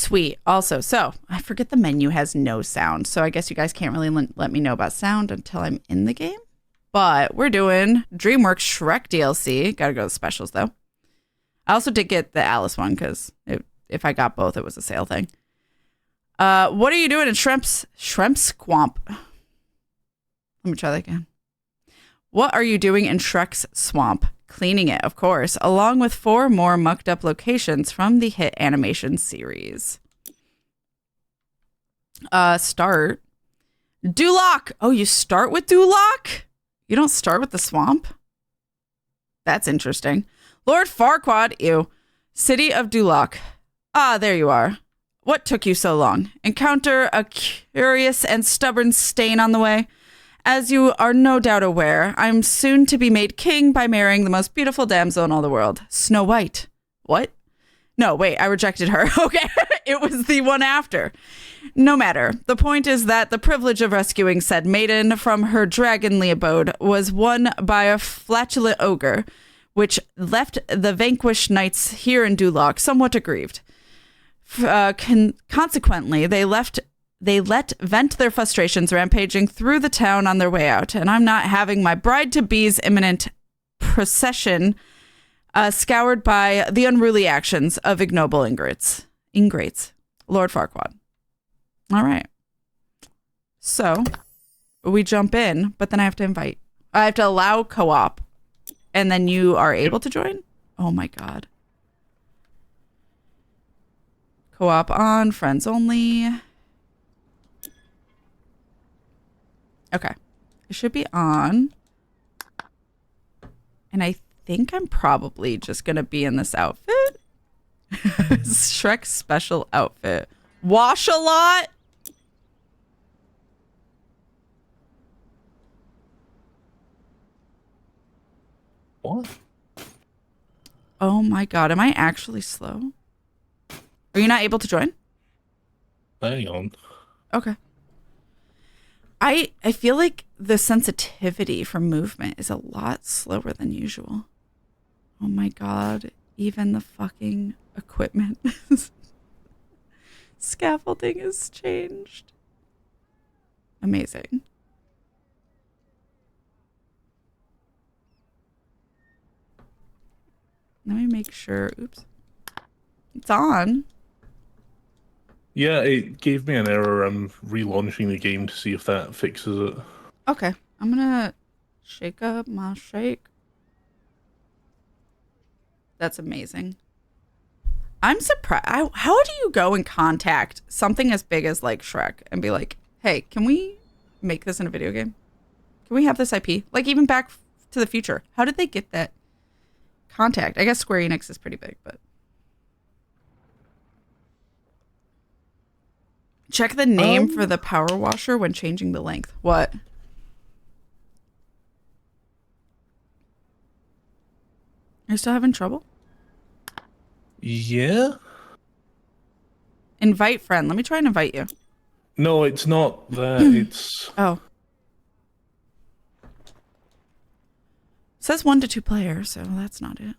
Sweet. Also, so I forget the menu has no sound. So I guess you guys can't really let me know about sound until I'm in the game. But we're doing DreamWorks Shrek DLC. Gotta go to specials though. I also did get the Alice one because if I got both, it was a sale thing. What are you doing in Shrimp's Swamp? Let me try that again. What are you doing in Shrek's Swamp? Cleaning it, of course, along with 4 more mucked up locations from the hit animation series. Start. Duloc! Oh, you start with Duloc? You don't start with the swamp? That's interesting. Lord Farquaad, ew. City of Duloc. Ah, there you are. What took you so long? Encounter a curious and stubborn stain on the way? As you are no doubt aware, I'm soon to be made king by marrying the most beautiful damsel in all the world, Snow White. What? No, wait, I rejected her. Okay, it was the one after. No matter. The point is that the privilege of rescuing said maiden from her dragonly abode was won by a flatulent ogre, which left the vanquished knights here in Duloc somewhat aggrieved. Consequently, they let vent their frustrations rampaging through the town on their way out, and I'm not having my bride-to-be's imminent procession scoured by the unruly actions of ignoble ingrates. Lord Farquaad. All right. So, we jump in, but then I have to allow co-op, and then you are able to join? Oh my god. Co-op on, friends only. Okay. It should be on. And I think I'm probably just going to be in this outfit. Shrek Special Outfit. Wash a lot? What? Oh my god. Am I actually slow? Are you not able to join? Hang on. Okay. I feel like the sensitivity for movement is a lot slower than usual. Oh my god. Even the fucking equipment. Scaffolding has changed. Amazing. Let me make sure. Oops. It's on. Yeah, it gave me an error. I'm relaunching the game to see if that fixes it. Okay. I'm gonna shake up my shake. That's amazing. I'm surprised. How do you go and contact something as big as like Shrek and be like, hey, can we make this in a video game? Can we have this IP? Like even Back to the Future. How did they get that contact? I guess Square Enix is pretty big, but. Check the name for the power washer when changing the length. What? Are you still having trouble? Yeah? Invite friend. Let me try and invite you. No, it's not that. It's... Oh. It says 1 to 2 players, so that's not it.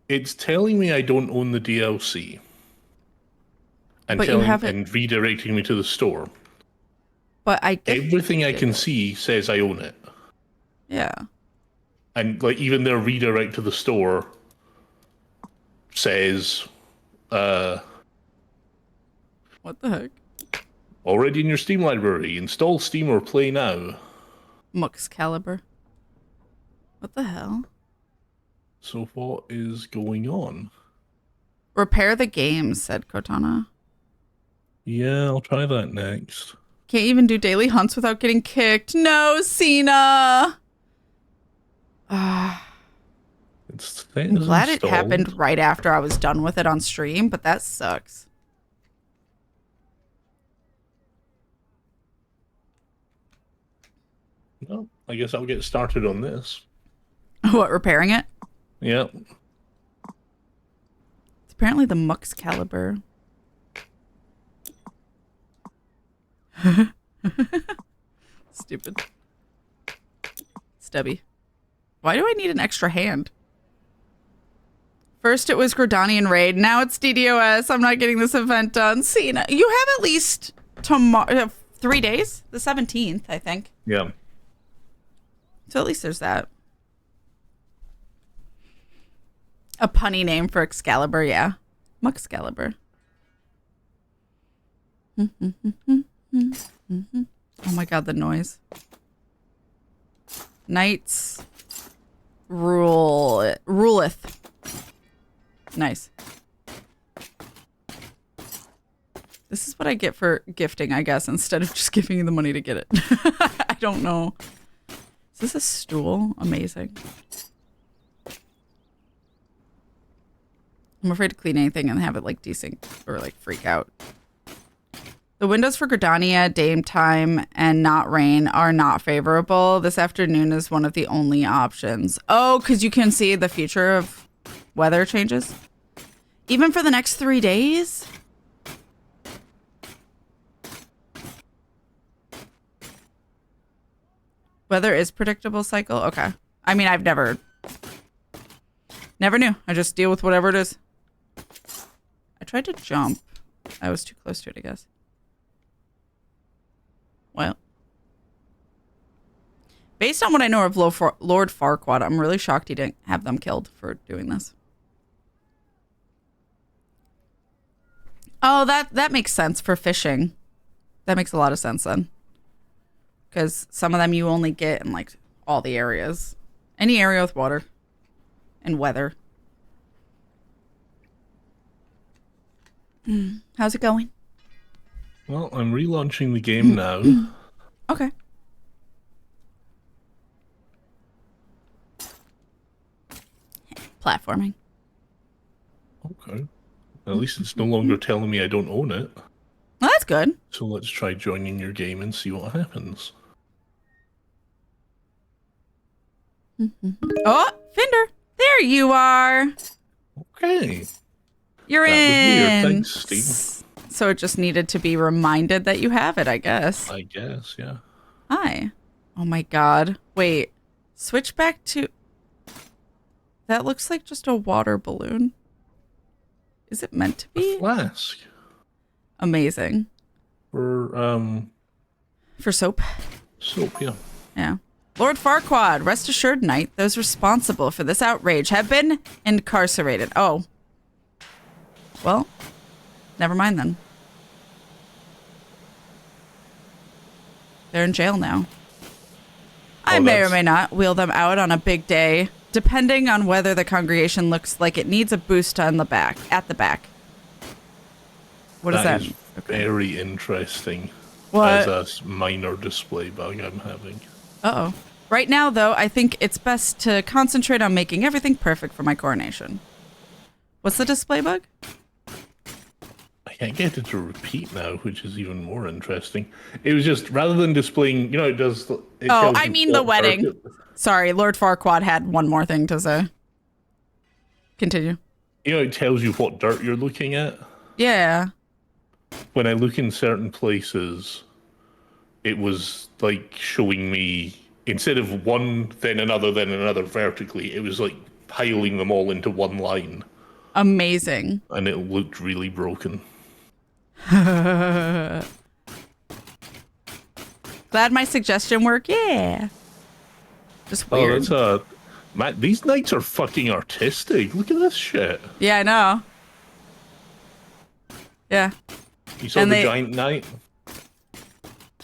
It's telling me I don't own the DLC. And but you have it. And redirecting me to the store. But everything I can see says I own it. Yeah. And like even their redirect to the store says what the heck? Already in your Steam library. Install Steam or play now. Mux Caliber. What the hell? So what is going on? Repair the game, said Cortana. Yeah, I'll try that next. Can't even do daily hunts without getting kicked. No, Cena. I'm glad it happened right after I was done with it on stream, but that sucks. Well, I guess I'll get started on this. What, repairing it? Yep. It's apparently the Mux Caliber. Stupid. Stubby. Why do I need an extra hand? First it was Gridanian Raid. Now it's DDoS. I'm not getting this event done. Cena, you have at least tomorrow, 3 days? The 17th, I think. Yeah. So at least there's that. A punny name for Excalibur, yeah. Muxcalibur. Oh my god, the noise. Knights ruleth. Nice. This is what I get for gifting, I guess, instead of just giving you the money to get it. I don't know. Is this a stool? Amazing. I'm afraid to clean anything and have it like desync or like freak out. The windows for Gridania, Dame Time, and Not Rain are not favorable. This afternoon is one of the only options. Oh, because you can see the future of weather changes? Even for the next 3 days? Weather is predictable cycle? Okay. I mean, I've never knew. I just deal with whatever it is. I tried to jump. I was too close to it, I guess. Well. Based on what I know of Lord Farquaad, I'm really shocked he didn't have them killed for doing this. Oh, that makes sense for fishing. That makes a lot of sense then. Because some of them you only get in like all the areas. Any area with water and weather. How's it going? Well, I'm relaunching the game now. Okay. Platforming. Okay. At least it's no longer telling me I don't own it. Well, that's good. So let's try joining your game and see what happens. Oh, Fyndir. There you are. Okay. You're That in. was weird. Thanks, Steve. So it just needed to be reminded that you have it, I guess. I guess, yeah. Hi. Oh my god. Wait. Switch back to... That looks like just a water balloon. Is it meant to be? A flask. Amazing. For soap? soap, yeah. Yeah. Lord Farquaad, rest assured, Knight, those responsible for this outrage have been incarcerated. Oh. Well, never mind then. They're in jail now. I may or may not wheel them out on a big day, depending on whether the congregation looks like it needs a boost on the back, at the back. What is that? Is very interesting. What? As a minor display bug I'm having. Uh-oh. Right now, though, I think it's best to concentrate on making everything perfect for my coronation. What's the display bug? I can't get it to repeat now, which is even more interesting. It was just, rather than displaying, you know, it does... Oh, I mean the wedding. Sorry, Lord Farquaad had one more thing to say. Continue. You know, it tells you what dirt you're looking at. Yeah. When I look in certain places, it was like showing me, instead of one, then another vertically, it was like piling them all into one line. Amazing. And it looked really broken. Glad my suggestion worked. Yeah. Just weird. Oh, that's man, these knights are fucking artistic. Look at this shit. Yeah, I know. Yeah. You saw the giant knight?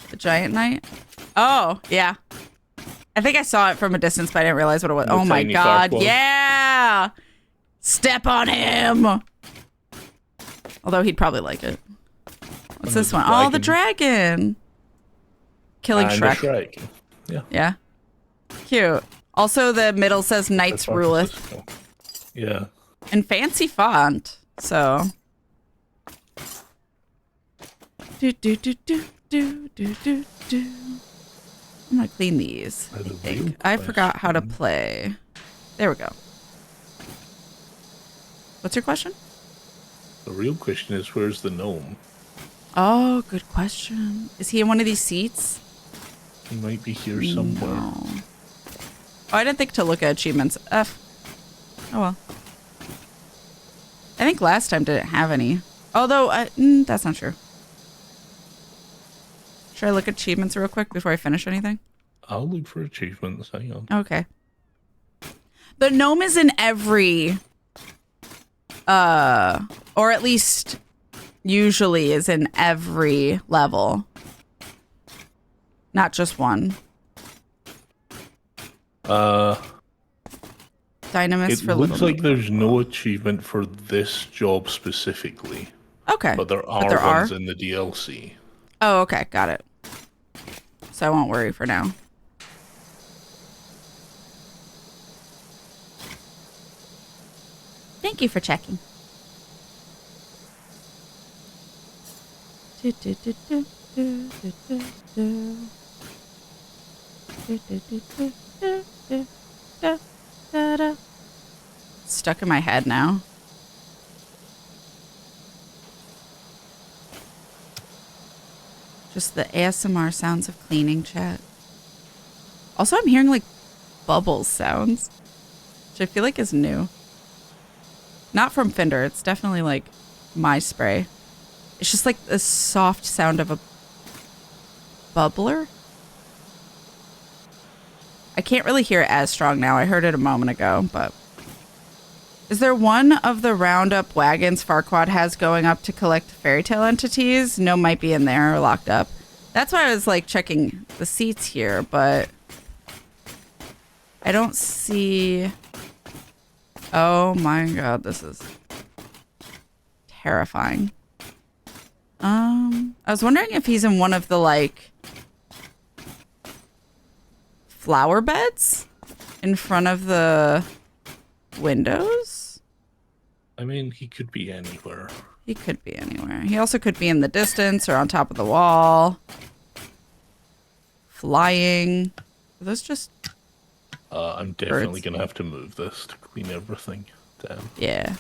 The giant knight? Oh, yeah. I think I saw it from a distance, but I didn't realize what it was. Oh my god. Yeah. Step on him. Although he'd probably like it. What's this one? Oh, the dragon. Killing Shrek. Shrek. Yeah. Yeah. Cute. Also, the middle says Knights Ruleth. Yeah. And fancy font. So. Do, do, do, do, do, do, do, do. I'm gonna clean these. I think. I forgot how to play. There we go. What's your question? The real question is, where's the gnome? Oh, good question. Is he in one of these seats? He might be here somewhere. No. Oh, I didn't think to look at achievements. F. Oh well. I think last time didn't have any. Although, that's not true. Should I look at achievements real quick before I finish anything? I'll look for achievements. Hang on. Okay. The gnome is in every, or at least usually is in every level. Not just one. Dynamis for It looks little like there's no achievement for this job specifically. Okay. But there are ones in the DLC. Oh, okay. Got it. So I won't worry for now. Thank you for checking. Stuck in my head now. Just the ASMR sounds of cleaning, chat. Also, I'm hearing like bubbles sounds, which I feel like is new. Not from Fyndir. It's definitely like my spray. It's just like the soft sound of a bubbler. I can't really hear it as strong now. I heard it a moment ago, but... Is there one of the roundup wagons Farquaad has going up to collect fairy tale entities? No, might be in there or locked up. That's why I was like checking the seats here, but I don't see... Oh my god, this is terrifying. I was wondering if he's in one of the like flower beds in front of the windows. I mean, he could be anywhere. He could be anywhere. He also could be in the distance or on top of the wall. Flying. Are those just... I'm definitely going to have to move this to clean everything down. Yeah.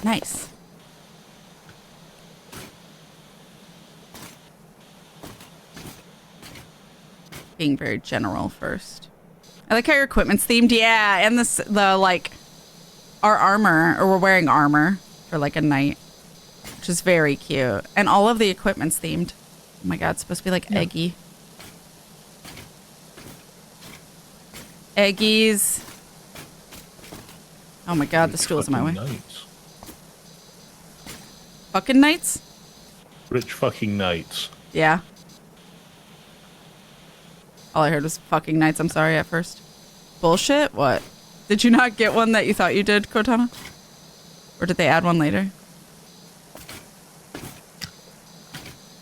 Nice. Being very general first. I like how your equipment's themed. Yeah, and the like our armor, or we're wearing armor for like a night, which is very cute. And all of the equipment's themed. Oh my god, it's supposed to be like eggy. Eggies. Oh my god, the stool's in my way. Knights. Fucking knights? Rich fucking knights. Yeah. All I heard was fucking knights. I'm sorry at first. Bullshit? What? Did you not get one that you thought you did, Cortana? Or did they add one later?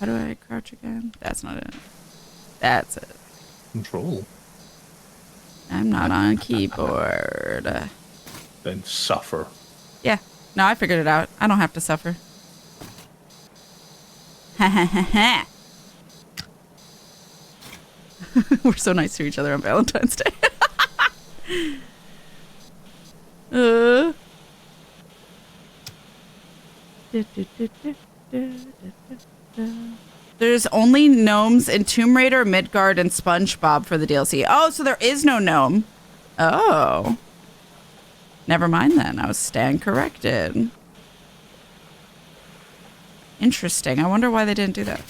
How do I crouch again? That's not it. That's it. Control. I'm not on keyboard. Then suffer. Yeah. No, I figured it out. I don't have to suffer. Ha ha ha ha. We're so nice to each other on Valentine's Day. There's only gnomes in Tomb Raider, Midgard, and SpongeBob for the DLC. Oh, so there is no gnome. Oh. Never mind then. I was stand corrected. Interesting. I wonder why they didn't do that.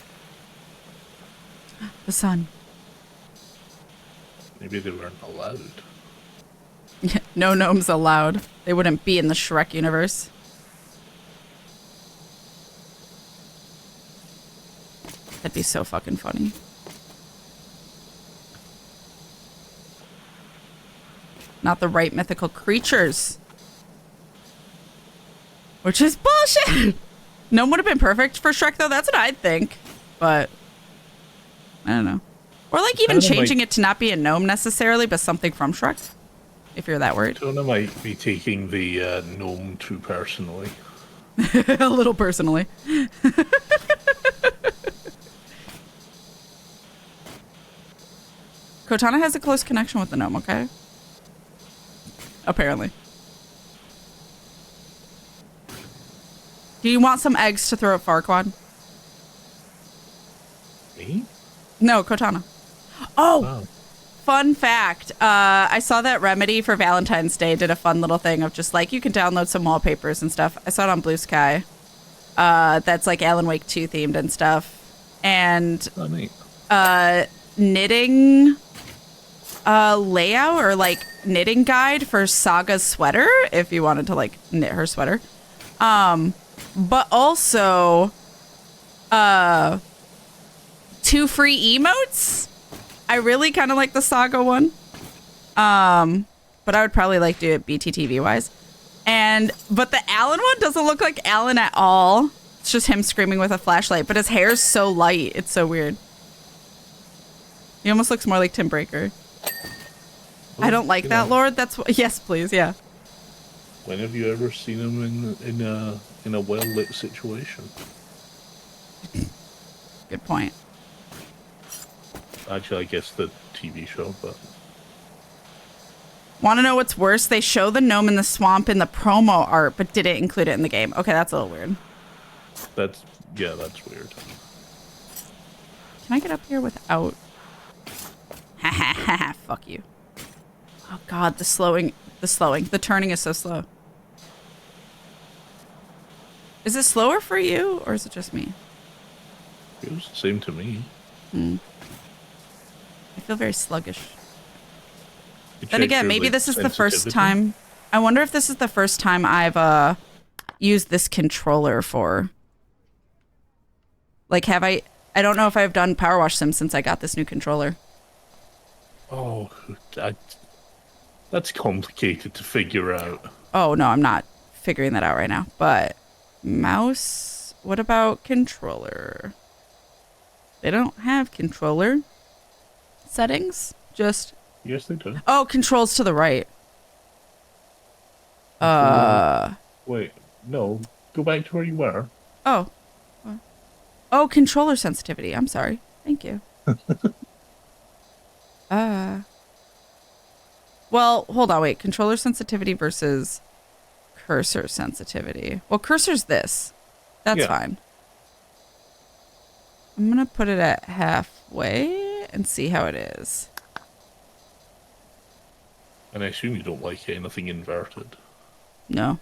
The sun. Maybe they weren't allowed. No gnomes allowed. They wouldn't be in the Shrek universe. That'd be so fucking funny. Not the right mythical creatures. Which is bullshit. Gnome would have been perfect for Shrek, though. That's what I'd think. But I don't know. Or like even changing it to not be a gnome necessarily, but something from Shrek. If you're that worried. Tona might be taking the gnome too personally. A little personally. Cortana has a close connection with the gnome, okay? Apparently. Do you want some eggs to throw at Farquaad? Me? No, Cortana. Oh! Wow. fun fact. I saw that Remedy for Valentine's Day did a fun little thing of just like, you can download some wallpapers and stuff. I saw it on Blue Sky. That's like Alan Wake 2 themed and stuff. And neat. Knitting layout or like knitting guide for Saga's sweater if you wanted to like knit her sweater. But also 2 free emotes. I really kind of like the Saga one. But I would probably like do it BTTV wise. But the Alan one doesn't look like Alan at all. It's just him screaming with a flashlight, but his hair's so light. It's so weird. He almost looks more like Tim Breaker. I don't like that, Lord. That's what, yes, please, yeah. When have you ever seen him in a well lit situation? Good point. Actually, I guess the TV show, but. Want to know what's worse? They show the gnome in the swamp in the promo art, but didn't include it in the game. Okay, that's a little weird. That's weird. Can I get up here without? Ha ha ha! Fuck you. Oh God, the turning is so slow. Is it slower for you, or is it just me? It was the same to me. I feel very sluggish. You Then again, maybe this is the first time. I wonder if this is the first time I've used this controller for. Like, have I? I don't know if I've done PowerWash Sim since I got this new controller. Oh, that's complicated to figure out. Oh no, I'm not figuring that out right now. But mouse. What about controller? They don't have controller settings. Just. Yes, they do. Oh, controls to the right. Wait, no. Go back to where you were. Oh. Oh, controller sensitivity. I'm sorry. Thank you. Well, hold on. Wait. Controller sensitivity versus cursor sensitivity. Well, cursor's this. That's fine. I'm going to put it at halfway and see how it is. And I assume you don't like anything inverted. No.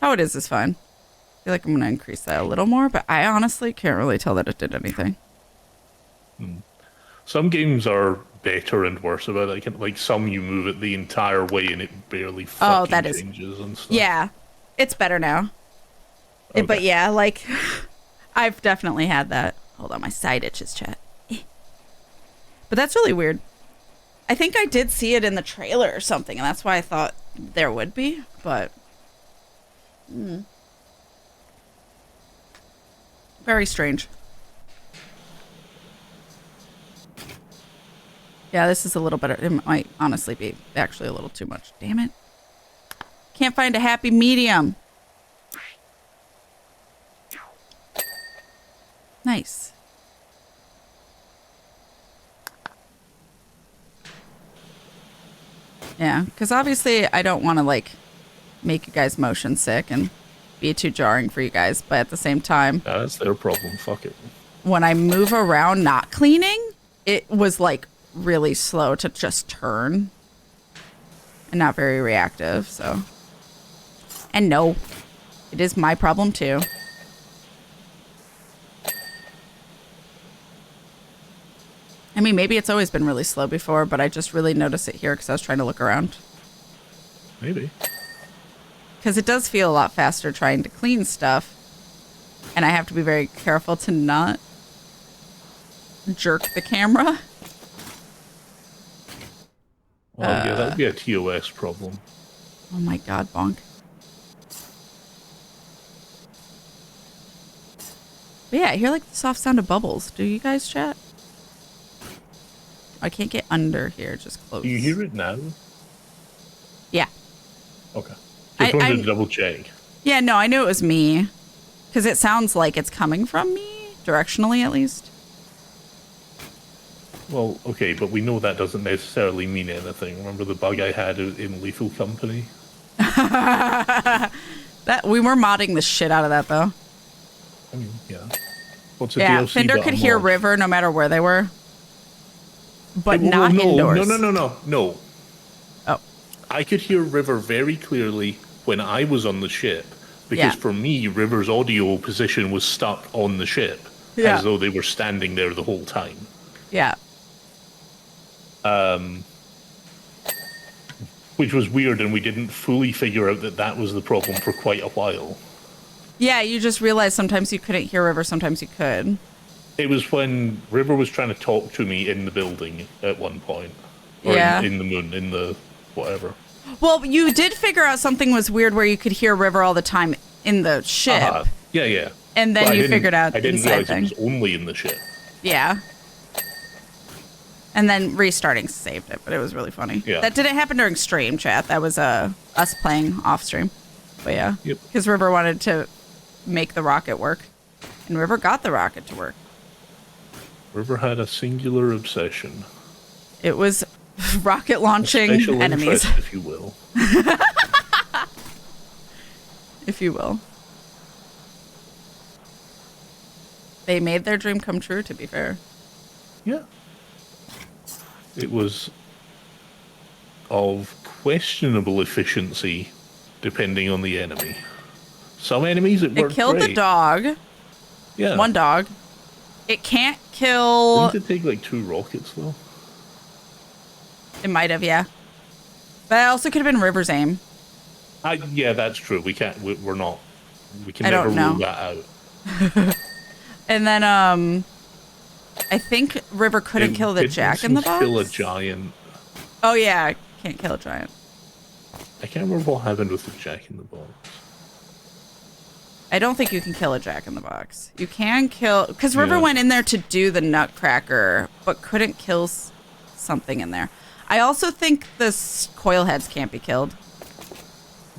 How it is fine. I feel like I'm going to increase that a little more, but I honestly can't really tell that it did anything. Some games are better and worse about it. Like some you move it the entire way and it barely fucking changes and stuff. Yeah. It's better now. Okay. But yeah, like, I've definitely had that. Hold on, my side itches, chat. But that's really weird. I think I did see it in the trailer or something, and that's why I thought there would be, but... Very strange. Yeah, this is a little better. It might honestly be actually a little too much. Damn it. Can't find a happy medium. Nice. Yeah, because obviously I don't want to, like, make you guys motion sick and be too jarring for you guys. But at the same time... That's their problem. Fuck it. When I move around not cleaning, it was, like, really slow to just turn. And not very reactive, so... And no, it is my problem, too. I mean, maybe it's always been really slow before, but I just really noticed it here because I was trying to look around. Maybe. Because it does feel a lot faster trying to clean stuff. And I have to be very careful to not jerk the camera. Well, yeah, that would be a TOS problem. Oh my god, bonk. But yeah, I hear like the soft sound of bubbles. Do you guys chat? I can't get under here, just close. Do you hear it now? Yeah. Okay. Just wanted to double check. Yeah, no, I knew it was me. Because it sounds like it's coming from me, directionally at least. Well, okay, but we know that doesn't necessarily mean anything. Remember the bug I had in Lethal Company? That we were modding the shit out of that, though. I mean, yeah. What's a yeah, DLC Fyndir could hear mod? River no matter where they were. but not no, indoors. No. Oh, I could hear River very clearly when I was on the ship, because Yeah. for me, River's audio position was stuck on the ship, Yeah. as though they were standing there the whole time. yeah. Which was weird, and we didn't fully figure out that that was the problem for quite a while. Yeah, you just realized sometimes you couldn't hear River, sometimes you could. It was when River was trying to talk to me in the building at one point. Or Yeah. in the moon, in the whatever. Well, you did figure out something was weird where you could hear River all the time in the ship. Yeah. And then But you figured out I the didn't inside realize thing. it was only in the ship. Yeah. And then restarting saved it, but it was really funny. Yeah. That didn't happen during stream, chat. That was us playing off stream. But yeah. Yep. Because River wanted to make the rocket work. And River got the rocket to work. River had a singular obsession. It was rocket launching Special enemies, interest, if you will. if you will. They made their dream come true, to be fair. Yeah. It was of questionable efficiency, depending on the enemy. Some enemies it worked It killed great. the dog. Yeah. One dog. It can't kill. Didn't it take like 2 rockets though? It might have, yeah. But it also could have been River's aim. Yeah, that's true. We can't. We're not. We can I never don't know. rule that out. And then I think River couldn't kill the Jack in the Box. Kill a giant. Oh yeah, can't kill a giant. I can't remember what happened with the Jack in the Box. I don't think you can kill a Jack in the Box. You can kill because River Yeah. went in there to do the Nutcracker, but couldn't kill something in there. I also think the coil heads can't be killed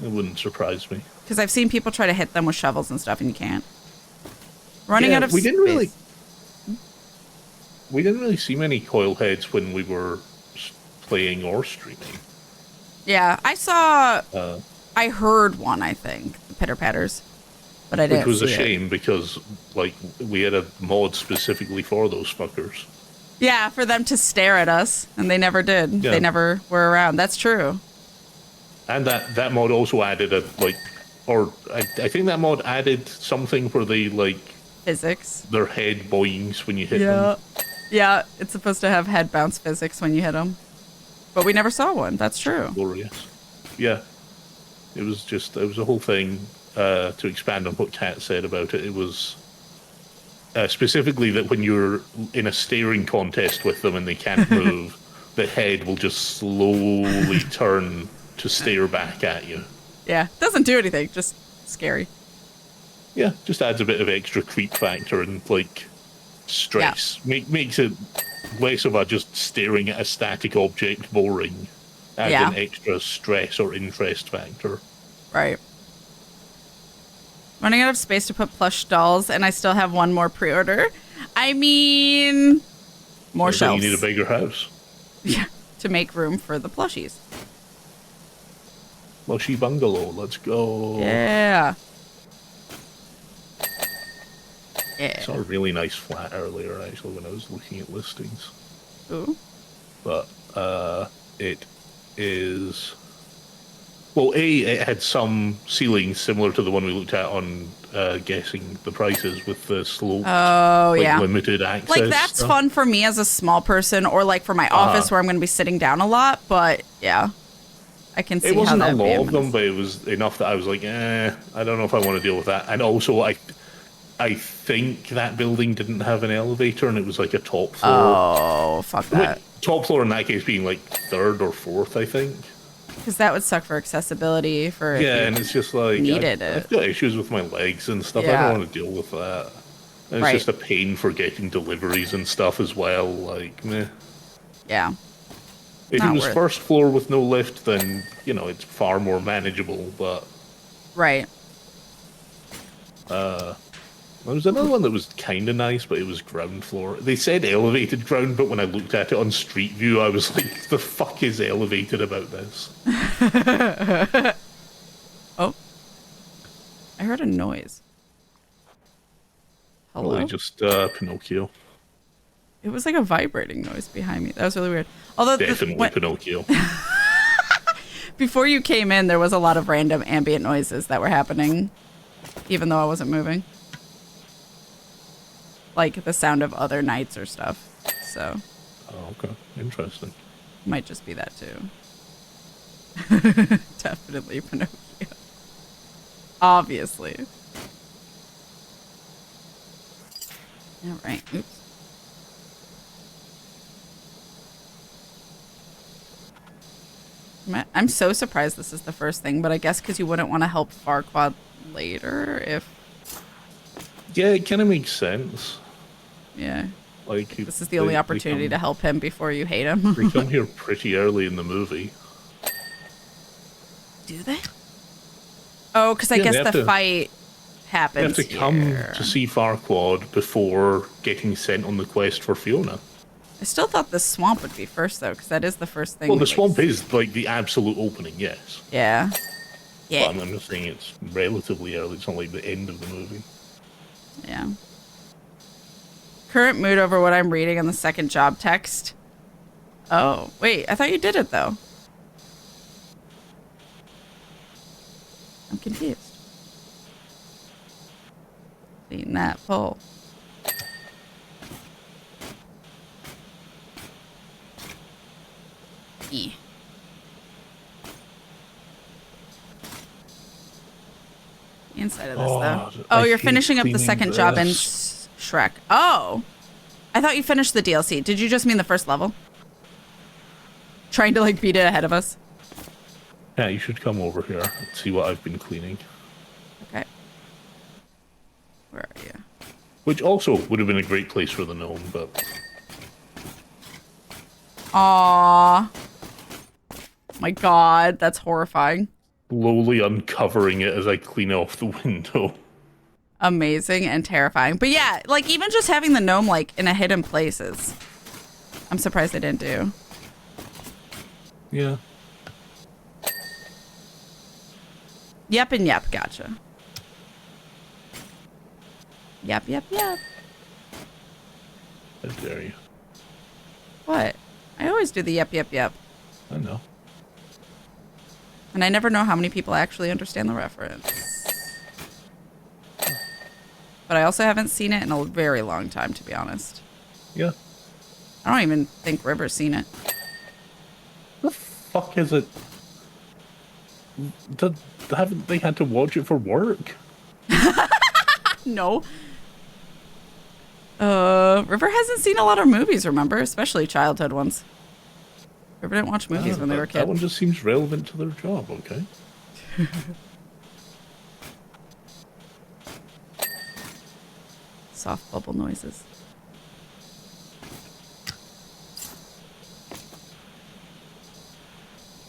It wouldn't surprise me. because I've seen people try to hit them with shovels and stuff, and you can't. Running Yeah, out of we space. didn't really see many coil heads when we were playing or streaming. Yeah, I saw. Uh, I heard one. I think the pitter patters, but I didn't. Which was a see it. shame because, like, we had a mod specifically for those fuckers. Yeah, for them to stare at us, and they never did. Yeah. They never were around. That's true. And that mod also added I think that mod added something for the, like, Physics. their head boings when you hit them. Yeah, it's supposed to have head bounce physics when you hit them. But we never saw one. That's true. Glorious. Yeah. It was a whole thing, to expand on what Kat said about it. It was specifically that when you're in a staring contest with them and they can't move, the head will just slowly turn to stare back at you. Yeah, doesn't do anything. Just scary. Yeah, just adds a bit of extra creep factor and, like, stress. Makes it less of a just staring at a static object boring. Adds Yeah. an extra stress or interest factor. Right. Running out of space to put plush dolls, and I still have one more pre-order. I mean, more So shelves. you need a bigger house. Yeah, to make room for the plushies. Lushy bungalow, let's go. Yeah. I Yeah. saw a really nice flat earlier, actually, when I was looking at listings. Ooh. But it is... Well, it had some ceilings similar to the one we looked at on guessing the prices with the slope, Oh, yeah. limited access. Like, that's stuff. fun for me as a small person, or like for my office where I'm going to be sitting down a lot. But yeah, I can see It wasn't how a that would be lot of them, menace. but it was enough that I was like, I don't know if I want to deal with that. And also, I think that building didn't have an elevator, and it was like a top floor. Oh, fuck that. Top floor in that case being like 3rd or 4th, I think. Because that would suck for accessibility. For if Yeah, you and it's just like needed I've it. got issues with my legs and stuff. I Yeah. don't want to deal with that. And it's Right. just a pain for getting deliveries and stuff as well. Like, meh. Yeah. If Not it was worth- first floor with no lift, then it's far more manageable. But Right. there was another one that was kind of nice, but it was ground floor. They said elevated ground, but when I looked at it on Street View, I was like, the fuck is elevated about this? Oh. I heard a noise. Hello? Probably just Pinocchio. It was like a vibrating noise behind me. That was really weird. Although Definitely Pinocchio. before you came in, there was a lot of random ambient noises that were happening, even though I wasn't moving. Like the sound of other nights or stuff. So. Oh, okay. Interesting. Might just be that too. Definitely Pinocchio. Obviously. All right. Oops. I'm so surprised this is the first thing, but I guess because you wouldn't want to help Farquaad later if... Yeah, it kind of makes sense. Yeah. Like this is the only opportunity to help him before you hate him. They come here pretty early in the movie. Do they? Oh, because I guess the fight happens They have to come to see Farquaad before getting sent on the quest for Fiona. I still thought the swamp would be first, though, because that is the first thing. Well, the swamp is, like, the absolute opening, yes. Yeah. Yeah. But I'm just saying it's relatively early. It's not like the end of the movie. Yeah. Current mood over what I'm reading in the second job text. Oh, wait. I thought you did it, though. I'm confused. Clean that pole. E. Inside of this, though. Oh, you're finishing up the second job in Shrek. Oh. I thought you finished the DLC. Did you just mean the first level? Trying to, like, beat it ahead of us? Yeah, you should come over here and see what I've been cleaning. Okay. Where are you? Which also would have been a great place for the gnome, but... Aww. My god, that's horrifying. Slowly uncovering it as I clean off the window. Amazing and terrifying. But yeah, like, even just having the gnome, like, in a hidden place is... I'm surprised they didn't do. Yeah. Yep and yep, gotcha. Yep, yep, yep. How dare you. What? I always do the yep, yep, yep. I know. And I never know how many people actually understand the reference. But I also haven't seen it in a very long time, to be honest. Yeah. I don't even think River's seen it. The fuck is it? Haven't they had to watch it for work? No. River hasn't seen a lot of movies, remember? Especially childhood ones. River didn't watch movies when they were kids. That one just seems relevant to their job, okay? Soft bubble noises.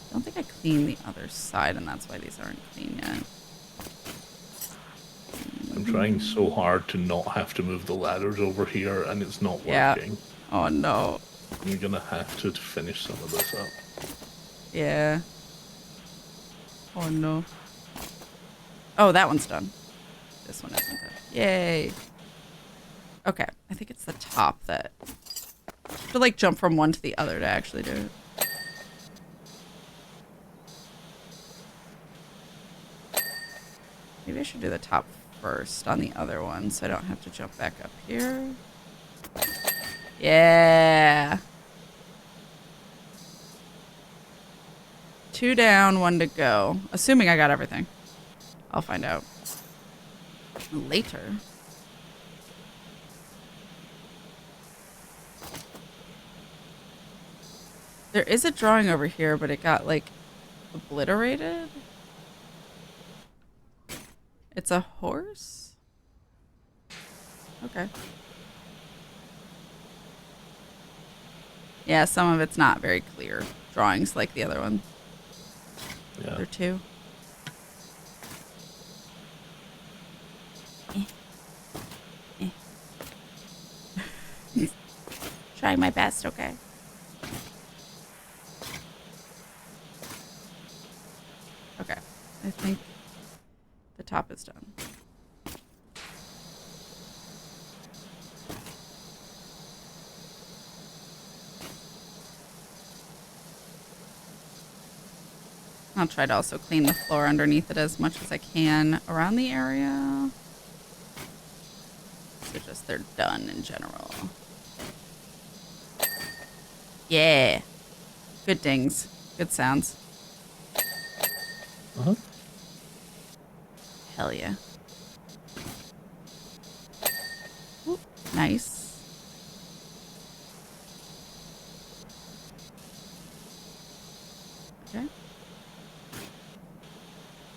I don't think I cleaned the other side, and that's why these aren't clean yet. I'm trying so hard to not have to move the ladders over here, and it's not working. Yeah. Oh, no. You're gonna have to finish some of this up. Yeah. Oh, no. Oh, that one's done. This one isn't done. Yay. Okay. I think it's the top that... I have to, like, jump from one to the other to actually do it. Maybe I should do the top first on the other one so I don't have to jump back up here. Yeah. 2 down, 1 to go. Assuming I got everything. I'll find out later. There is a drawing over here, but it got, like, obliterated. It's a horse? Okay. Yeah, some of it's not very clear drawings like the other one. Yeah. Other two. Trying my best, okay. Okay. I think the top is done. I'll try to also clean the floor underneath it as much as I can around the area. So just they're done in general. Yeah. Good dings. Good sounds. Uh-huh. Hell yeah. Ooh, nice. Okay.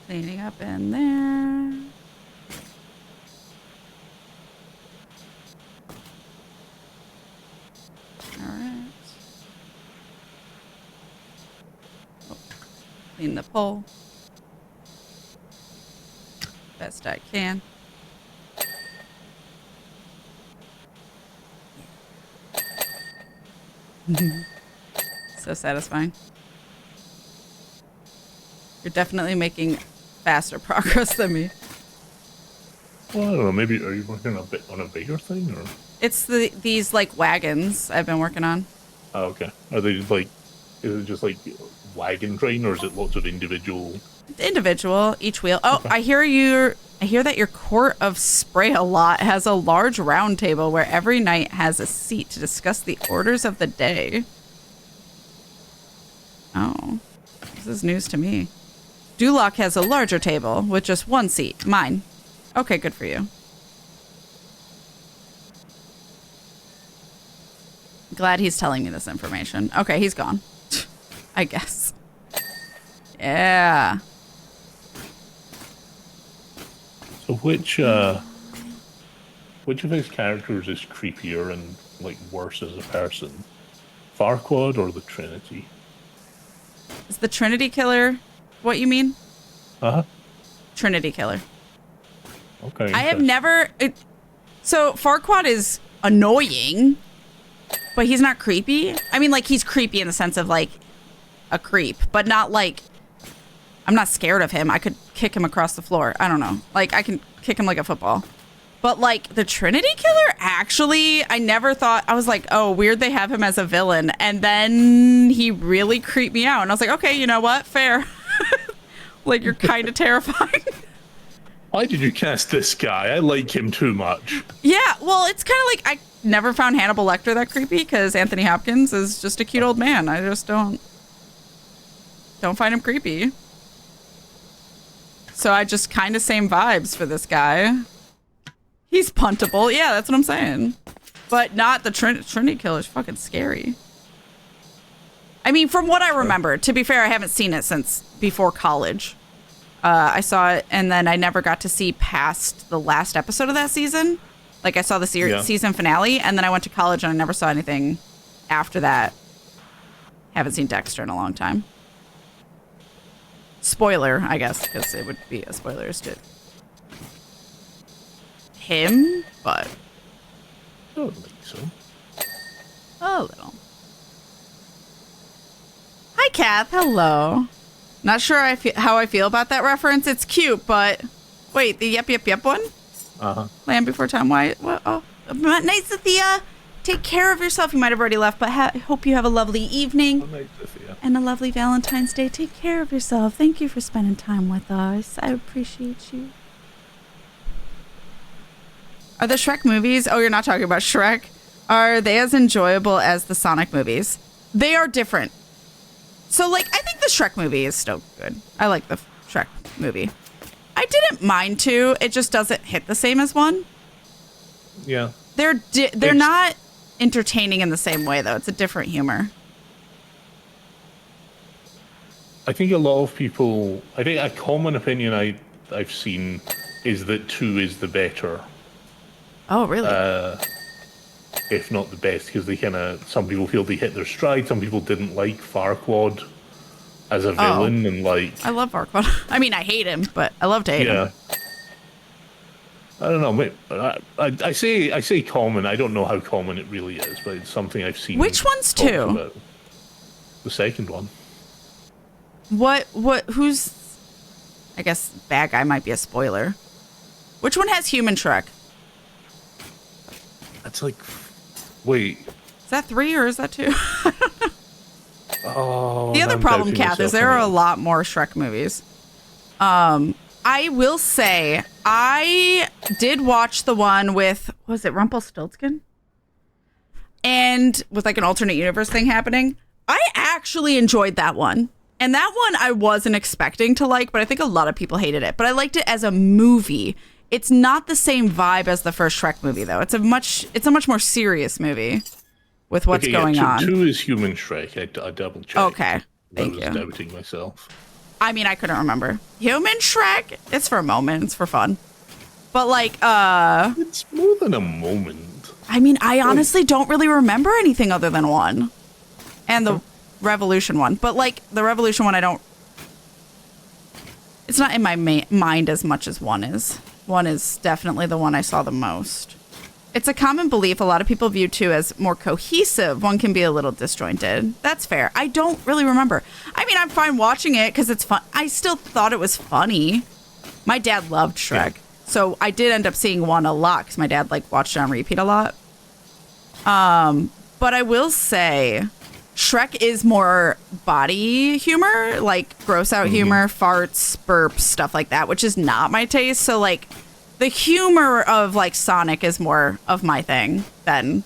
Cleaning up in there. Alright. Oh, clean the pole. Best I can. So satisfying. You're definitely making faster progress than me. Well, I don't know. Maybe are you working on a bigger thing, or? It's these like wagons I've been working on. Oh, okay. Are they like? Is it just like wagon train, or is it lots of individual? Individual, each wheel. Oh, Okay. I hear that your court of spray a lot has a large round table where every knight has a seat to discuss the orders of the day. Oh, this is news to me. Duloc has a larger table with just one seat. Mine. Okay, good for you. Glad he's telling me this information. Okay, he's gone. I guess. Yeah. So which of his characters is creepier and like worse as a person? Farquaad or the Trinity? Is the Trinity Killer what you mean? Uh-huh. Trinity Killer. Okay. I have interesting. never... So Farquaad is annoying, but he's not creepy. I mean, like, he's creepy in the sense of, like, a creep, but not, like... I'm not scared of him. I could kick him across the floor. I don't know. Like, I can kick him like a football. But, like, the Trinity Killer, actually, I never thought... I was like, oh, weird they have him as a villain. And then he really creeped me out. And I was like, okay, you know what? Fair. Like, you're kind of terrifying. Why did you cast this guy? I like him too much. Yeah, well, it's kind of like I never found Hannibal Lecter that creepy because Anthony Hopkins is just a cute old man. I just don't find him creepy. So I just kind of same vibes for this guy. He's puntable. Yeah, that's what I'm saying. But not the Trinity Killer's fucking scary. I mean, from what I remember, to be fair, I haven't seen it since before college. I saw it, and then I never got to see past the last episode of that season. Like, I saw the season finale, and then I went to college, and I never saw anything after that. Haven't seen Dexter in a long time. Spoiler, I guess, because it would be a spoiler to him, but... I don't think so. A little. Hi, Kath. Hello. Not sure how I feel about that reference. It's cute, but... Wait, the yep, yep, yep one? Uh-huh. Land Before Time. Why? What? Oh, night, Cynthia. Take care of yourself. You might have already left, but hope you have a lovely evening. Good night, Sophia. And a lovely Valentine's Day. Take care of yourself. Thank you for spending time with us. I appreciate you. Are the Shrek movies... Oh, you're not talking about Shrek. Are they as enjoyable as the Sonic movies? They are different. So, like, I think the Shrek movie is still good. I like the Shrek movie. I didn't mind two. It just doesn't hit the same as one. Yeah. They're not entertaining in the same way, though. It's a different humor. I think a lot of people... I think a common opinion I've seen is that 2 is the better. Oh, really? If not the best, because they kind of... Some people feel they hit their stride. Some people didn't like Farquaad as a villain, and like... I love Farquaad. I mean, I hate him, but I love to hate him. I don't know. I say common. I don't know how common it really is, but it's something I've seen. Which one's talked 2? about. The second one. Who's... I guess bad guy might be a spoiler. Which one has human Shrek? That's like... Wait. Is that 3 or is that 2? Oh, The The other I'm problem, doubting Kath, is myself there are a anyway. lot more Shrek movies. I will say I did watch the one with, was it Rumpelstiltskin? And with like an alternate universe thing happening. I actually enjoyed that one. And that one I wasn't expecting to like, but I think a lot of people hated it. But I liked it as a movie. It's not the same vibe as the first Shrek movie, though. It's a much more serious movie with what's going on. 2 is Human Shrek. I double checked. Okay, thank you. I was doubting myself. I mean, I couldn't remember. Human Shrek, it's for a moment. It's for fun. But like, It's more than a moment. I mean, I honestly don't really remember anything other than 1. And the Revolution one. But like, the Revolution one, it's not in my mind as much as 1 is. 1 is definitely the one I saw the most. It's a common belief a lot of people view 2 as more cohesive. 1 can be a little disjointed. That's fair. I don't really remember. I mean, I'm fine watching it because it's fun. I still thought it was funny. My dad loved Shrek. Yeah. So I did end up seeing 1 a lot because my dad like watched it on repeat a lot. But I will say Shrek is more body humor, like gross out humor, farts, burps, stuff like that, which is not my taste. So like, the humor of like Sonic is more of my thing than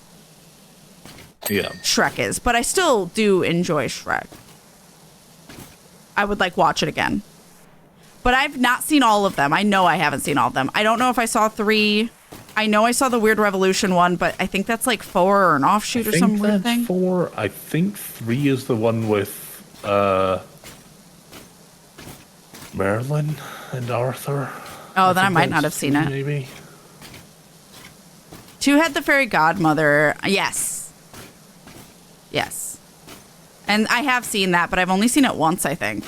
Shrek is, but I still do enjoy Shrek. I would like watch it again, but I've not seen all of them. I know I haven't seen all of them. I don't know if I saw 3. I know I saw the Weird Revolution one, but I think that's like 4 or an offshoot or some weird thing. 4. I think 3 is the one with Merlin and Arthur. Oh, then I might not have seen it. Maybe. 2 had the fairy godmother. Yes. Yes. And I have seen that, but I've only seen it once, I think.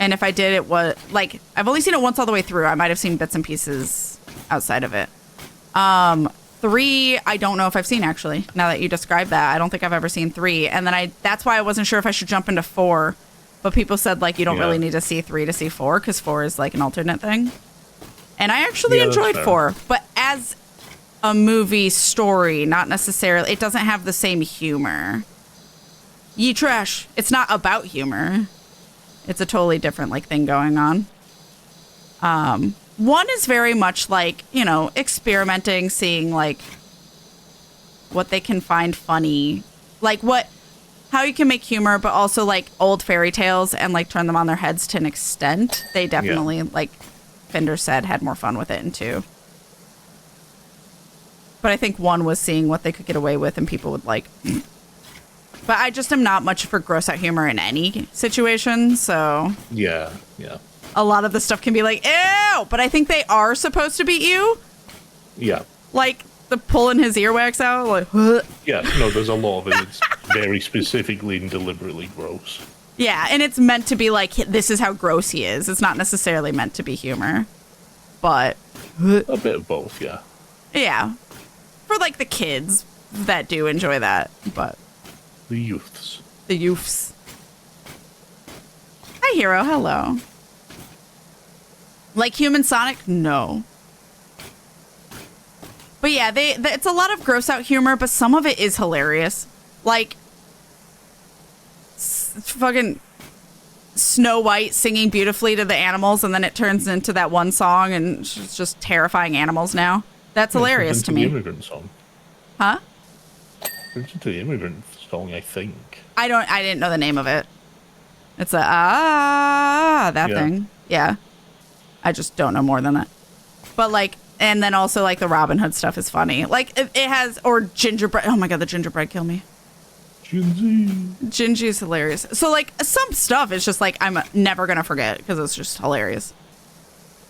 And if I did, it was like, I've only seen it once all the way through. I might have seen bits and pieces outside of it. 3, I don't know if I've seen, actually. Now that you described that, I don't think I've ever seen 3. And then that's why I wasn't sure if I should jump into 4. But people said, like, you don't really need to see 3 to see 4, because 4 is like an alternate thing. And I actually enjoyed 4, but as a movie story, not necessarily. It doesn't have the same humor. Ye trash. It's not about humor. It's a totally different like thing going on. 1 is very much like, you know, experimenting, seeing like what they can find funny, like how you can make humor, but also like old fairy tales and like turn them on their heads to an extent. They definitely like Fyndir said had more fun with it in 2. But I think 1 was seeing what they could get away with and people would like. But I just am not much for gross out humor in any situation, so Yeah. a lot of the stuff can be like, ew, but I think they are supposed to be ew. Yeah. Like the pulling his earwax out, like, huh. Yeah, no, there's a lot of it. It's very specifically and deliberately gross. Yeah, and it's meant to be like, this is how gross he is. It's not necessarily meant to be humor, but a bit of both, yeah. Yeah, for like the kids that do enjoy that, but The youths. Hi, Hero. Hello. Like Human Sonic? No. But yeah, it's a lot of gross out humor, but some of it is hilarious. Like, fucking Snow White singing beautifully to the animals, and then it turns into that one song, and it's just terrifying animals now. That's hilarious to me. The immigrant song. Huh? It's into the immigrant song, I think. I didn't know the name of it. It's that thing. Yeah. I just don't know more than that. But like, and then also like the Robin Hood stuff is funny. Like it has, or gingerbread. Oh my God, the gingerbread kill me. Gingy is hilarious. So like some stuff is just like, I'm never going to forget because it's just hilarious.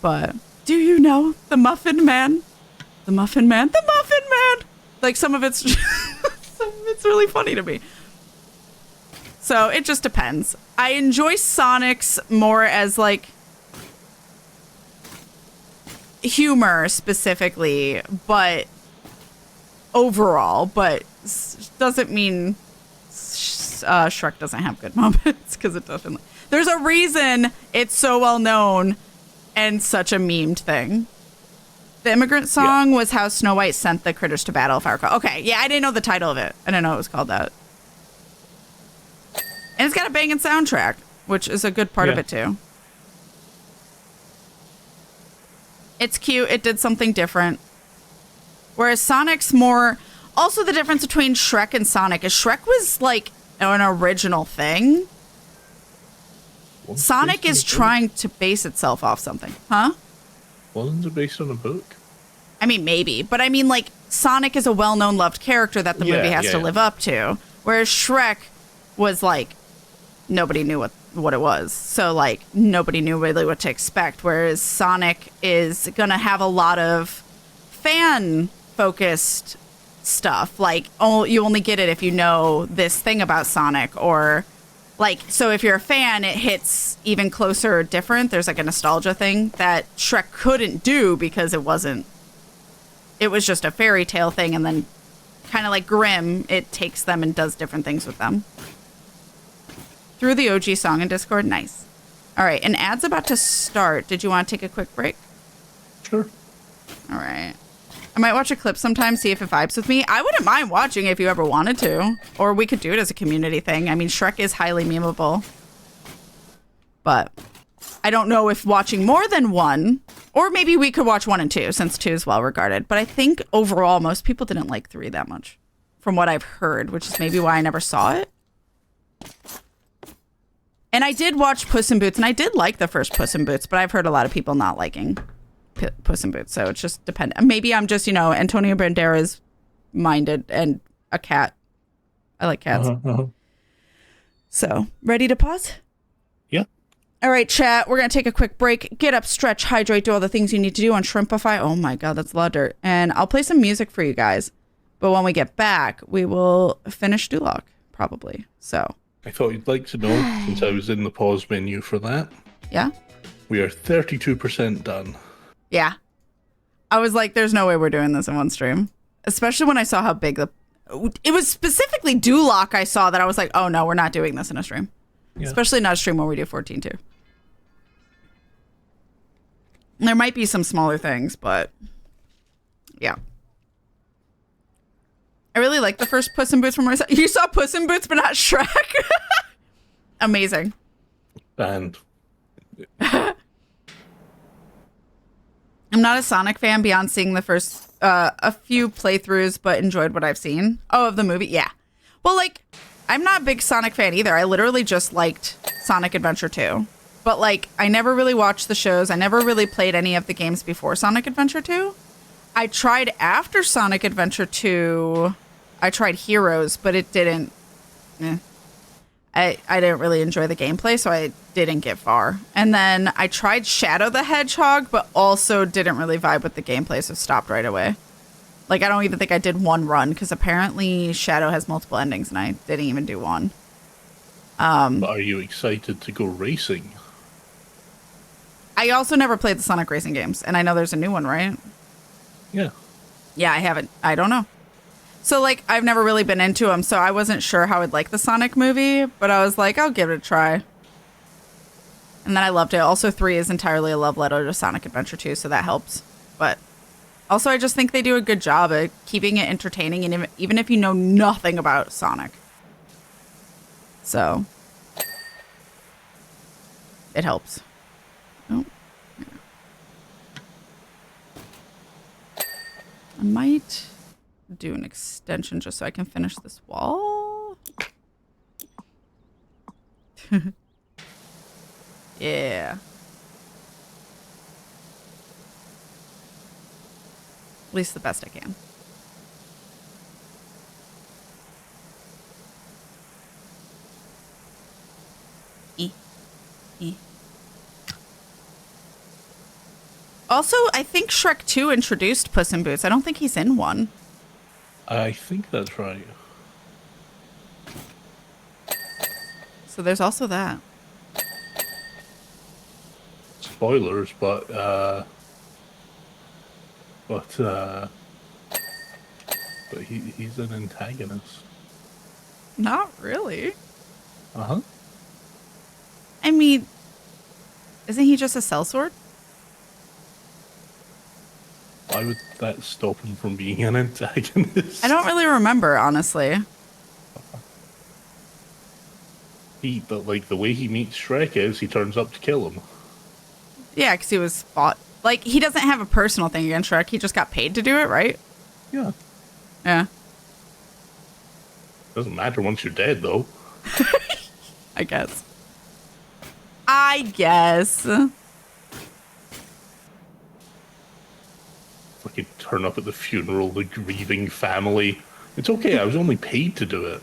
But do you know the Muffin Man? The Muffin Man? The Muffin Man! Like some of it's really funny to me. So it just depends. I enjoy Sonic's more as like humor specifically, but overall, but doesn't mean Shrek doesn't have good moments, because it doesn't. There's a reason it's so well known and such a memed thing. The immigrant song was how Snow White sent the critters to battle. If I recall. Okay, yeah, I didn't know the title of it. I didn't know it was called that. And it's got a banging soundtrack, which is a good part of it too. It's cute. It did something different. Whereas Sonic's more... Also, the difference between Shrek and Sonic is Shrek was like an original thing. Sonic is trying to base itself off something. Huh? Wasn't it based on a book? I mean, maybe. But I mean, like, Sonic is a well-known loved character that the movie has to live up to. Whereas Shrek was like... Nobody knew what it was. So, like, nobody knew really what to expect. Whereas Sonic is going to have a lot of fan-focused stuff. Like, you only get it if you know this thing about Sonic. Or, like, so if you're a fan, it hits even closer or different. There's, like, a nostalgia thing that Shrek couldn't do because it wasn't... It was just a fairy tale thing. And then, kind of like Grimm, it takes them and does different things with them. Through the OG song in Discord. Nice. All right. An ad's about to start. Did you want to take a quick break? Sure. All right. I might watch a clip sometime, see if it vibes with me. I wouldn't mind watching it if you ever wanted to. Or we could do it as a community thing. I mean, Shrek is highly memeable. But I don't know if watching more than one, or maybe we could watch 1 and 2, since 2 is well regarded. But I think overall, most people didn't like 3 that much, from what I've heard, which is maybe why I never saw it. And I did watch Puss in Boots, and I did like the first Puss in Boots, but I've heard a lot of people not liking Puss in Boots, so it's just dependent. Maybe I'm just, Antonio Banderas minded and a cat. I like cats. So, ready to pause? Yeah. All right, chat, we're going to take a quick break. Get up, stretch, hydrate, do all the things you need to do on Shrimpify. Oh my God, that's a lot of dirt. And I'll play some music for you guys. But when we get back, we will finish Duloc, probably. So... I thought you'd like to know, since I was in the pause menu for that. Yeah? We are 32% done. Yeah. I was like, there's no way we're doing this in one stream. Especially when I saw how big it was specifically Duloc I saw that I was like, oh no, we're not doing this in a stream. Yeah. Especially not a stream where we do 14-2. There might be some smaller things, but yeah. I really like the first Puss in Boots from where I saw. You saw Puss in Boots, but not Shrek. Amazing. And I'm not a Sonic fan beyond seeing the first a few playthroughs, but enjoyed what I've seen. Oh, of the movie? Yeah. Well, like, I'm not a big Sonic fan either. I literally just liked Sonic Adventure 2. But, like, I never really watched the shows. I never really played any of the games before Sonic Adventure 2. I tried after Sonic Adventure 2... I tried Heroes, but it didn't... I didn't really enjoy the gameplay, so I didn't get far. And then I tried Shadow the Hedgehog, but also didn't really vibe with the gameplay, so stopped right away. Like, I don't even think I did one run, because apparently Shadow has multiple endings, and I didn't even do one. But are you excited to go racing? I also never played the Sonic racing games, and I know there's a new one, right? Yeah. Yeah, I haven't. I don't know. So, like, I've never really been into them, so I wasn't sure how I'd like the Sonic movie, but I was like, I'll give it a try. And then I loved it. Also, 3 is entirely a love letter to Sonic Adventure 2, so that helps. But also, I just think they do a good job at keeping it entertaining, and even if you know nothing about Sonic. So, it helps. Oh. Yeah. I might do an extension just so I can finish this wall. Yeah. At least the best I can. Also, I think Shrek 2 introduced Puss in Boots. I don't think he's in one. I think that's right. So there's also that. Spoilers, but he's an antagonist. Not really. Uh-huh. I mean, isn't he just a sellsword? Why would that stop him from being an antagonist? I don't really remember, honestly. Pete, but like the way he meets Shrek is he turns up to kill him. Yeah, because he was fought. Like, he doesn't have a personal thing against Shrek. He just got paid to do it, right? Yeah. Yeah. Doesn't matter once you're dead, though. I guess. Fucking turn up at the funeral, the grieving family. It's okay, I was only paid to do it.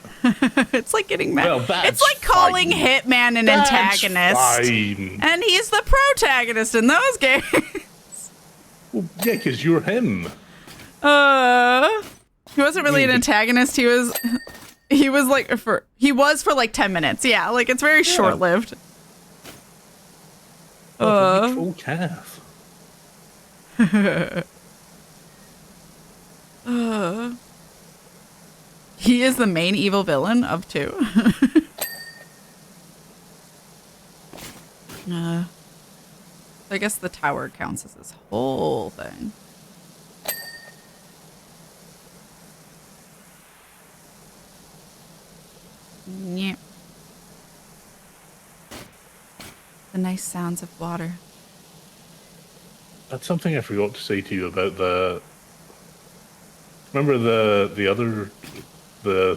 It's like getting mad. Well, that's it's like calling fine. Hitman an That's antagonist. fine. And he's the protagonist in those games. Well, yeah, because you're him. He wasn't really an antagonist. He was for like 10 minutes. Yeah, like it's very short-lived. Full calf. He is the main evil villain of 2. I guess the tower counts as this whole thing. Yep. The nice sounds of water. That's something I forgot to say to you about the. Remember the other I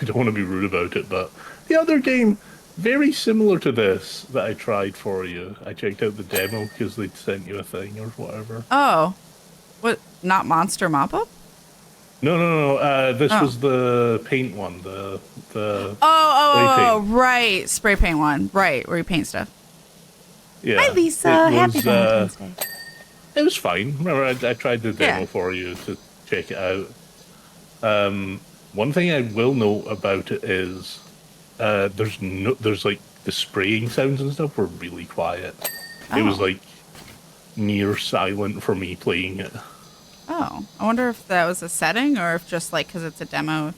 don't want to be rude about it, but the other game very similar to this that I tried for you. I checked out the demo because they'd sent you a thing or whatever. Oh, what? Not Monster Mop-Up? No. This was the paint one. The Oh, right. Spray paint one. Right, where you paint stuff. Yeah. Hi, Lisa. Happy Valentine's Day. It was fine. Remember, I tried the demo for you to check it out. One thing I will note about it is there's like the spraying sounds and stuff were really quiet. It was like near silent for me playing it. Oh, I wonder if that was a setting or if just like because it's a demo,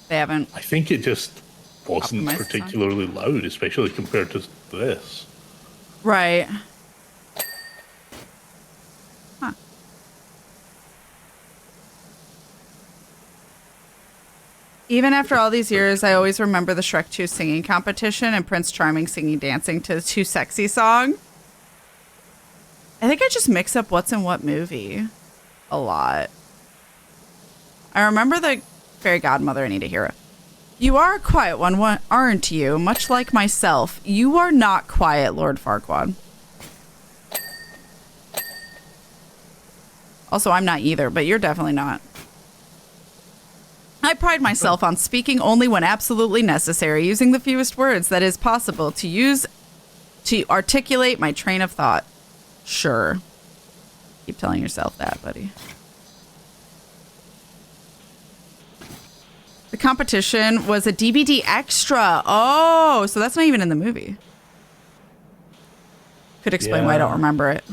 they haven't. I think it just wasn't particularly loud, especially compared to this. Right. Huh. Even after all these years, I always remember the Shrek 2 singing competition and Prince Charming singing dancing to the Too Sexy song. I think I just mix up what's in what movie a lot. I remember the fairy godmother, I need to hear it. You are a quiet one, aren't you? Much like myself. You are not quiet, Lord Farquaad. Also, I'm not either, but you're definitely not. I pride myself on speaking only when absolutely necessary, using the fewest words that is possible to use to articulate my train of thought. Sure. Keep telling yourself that, buddy. The competition was a DVD extra. Oh, so that's not even in the movie. Could explain why I don't remember it.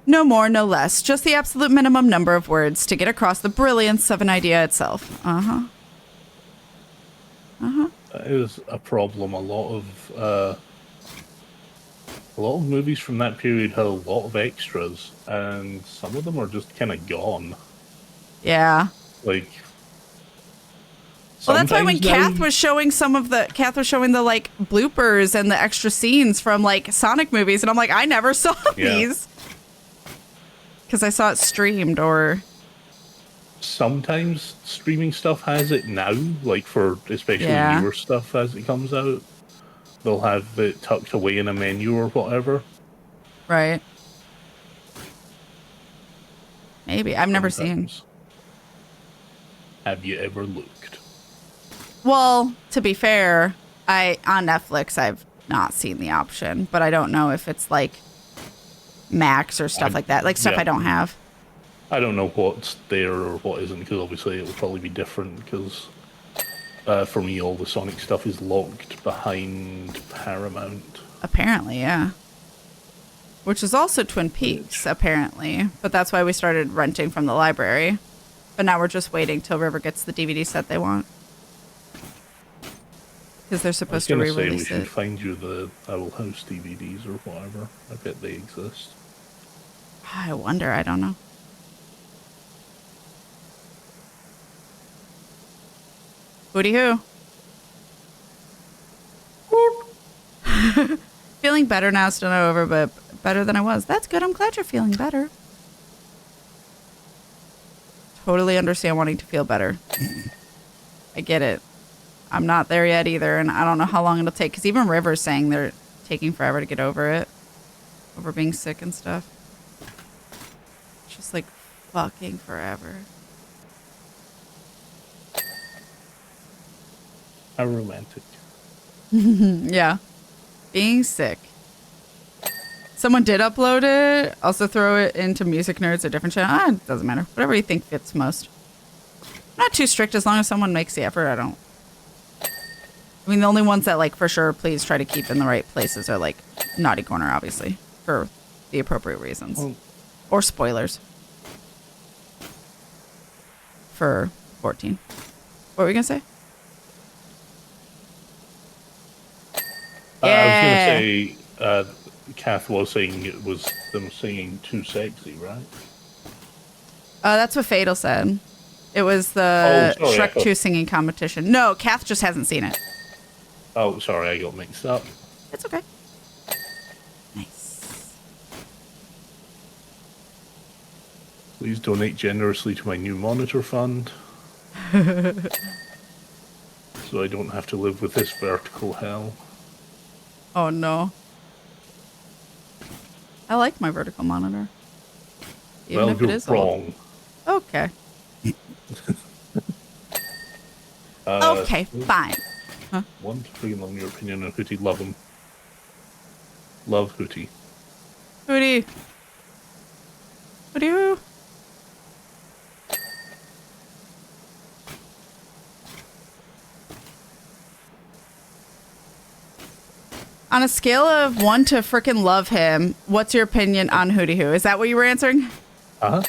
No more, no less. Just the absolute minimum number of words to get across the brilliance of an idea itself. Uh-huh. Uh-huh. That is a problem. A lot of movies from that period had a lot of extras, and some of them are just kind of gone. Yeah. Like. Well, that's why when Kath was showing the like bloopers and the extra scenes from like Sonic movies, and I'm like, I never saw these. Because I saw it streamed or... Sometimes streaming stuff has it now, like for especially newer stuff as it comes out. They'll have it tucked away in a menu or whatever. Right. Maybe. I've never seen. Have you ever looked? Well, to be fair, on Netflix, I've not seen the option, but I don't know if it's like Max or stuff like that, like stuff I don't have. I don't know what's there or what isn't, because obviously it will probably be different, because for me all the Sonic stuff is locked behind Paramount. Apparently, yeah. Which is also Twin Peaks, apparently. But that's why we started renting from the library. But now we're just waiting till River gets the DVD set they want. Because they're supposed to re-release it. I was going to say we should find you the Owl House DVDs or whatever. I bet they exist. I wonder. I don't know. Hooty hoo. Feeling better now, still not over, but better than I was. That's good. I'm glad you're feeling better. Totally understand wanting to feel better. I get it. I'm not there yet either, and I don't know how long it'll take, because even River's saying they're taking forever to get over it. Over being sick and stuff. It's just like fucking forever. How romantic. Yeah. Being sick. Someone did upload it. Also throw it into Music Nerds, a different channel. It doesn't matter. Whatever you think fits most. Not too strict as long as someone makes the effort. I mean, the only ones that, like, for sure, please try to keep in the right places are, like, Naughty Corner, obviously, for the appropriate reasons. Well, or spoilers. For 14. What were we going to say? I was going to say, Kath was saying it was them singing Too Sexy, right? That's what Fatal said. It was the sorry, Shrek 2 singing competition. No, Kath just hasn't seen it. Oh, sorry, I got mixed up. It's okay. Nice. Please donate generously to my new monitor fund. So I don't have to live with this vertical hell. Oh, no. I like my vertical monitor. Even Well, if it is wrong. Old. Okay. Okay, fine. Huh? 1 to 3 along your opinion on Hootie. Love him. Love Hootie. Hootie. Hootie hoo. On a scale of 1 to frickin' love him, what's your opinion on Hootie Hoo? Is that what you were answering? Uh-huh.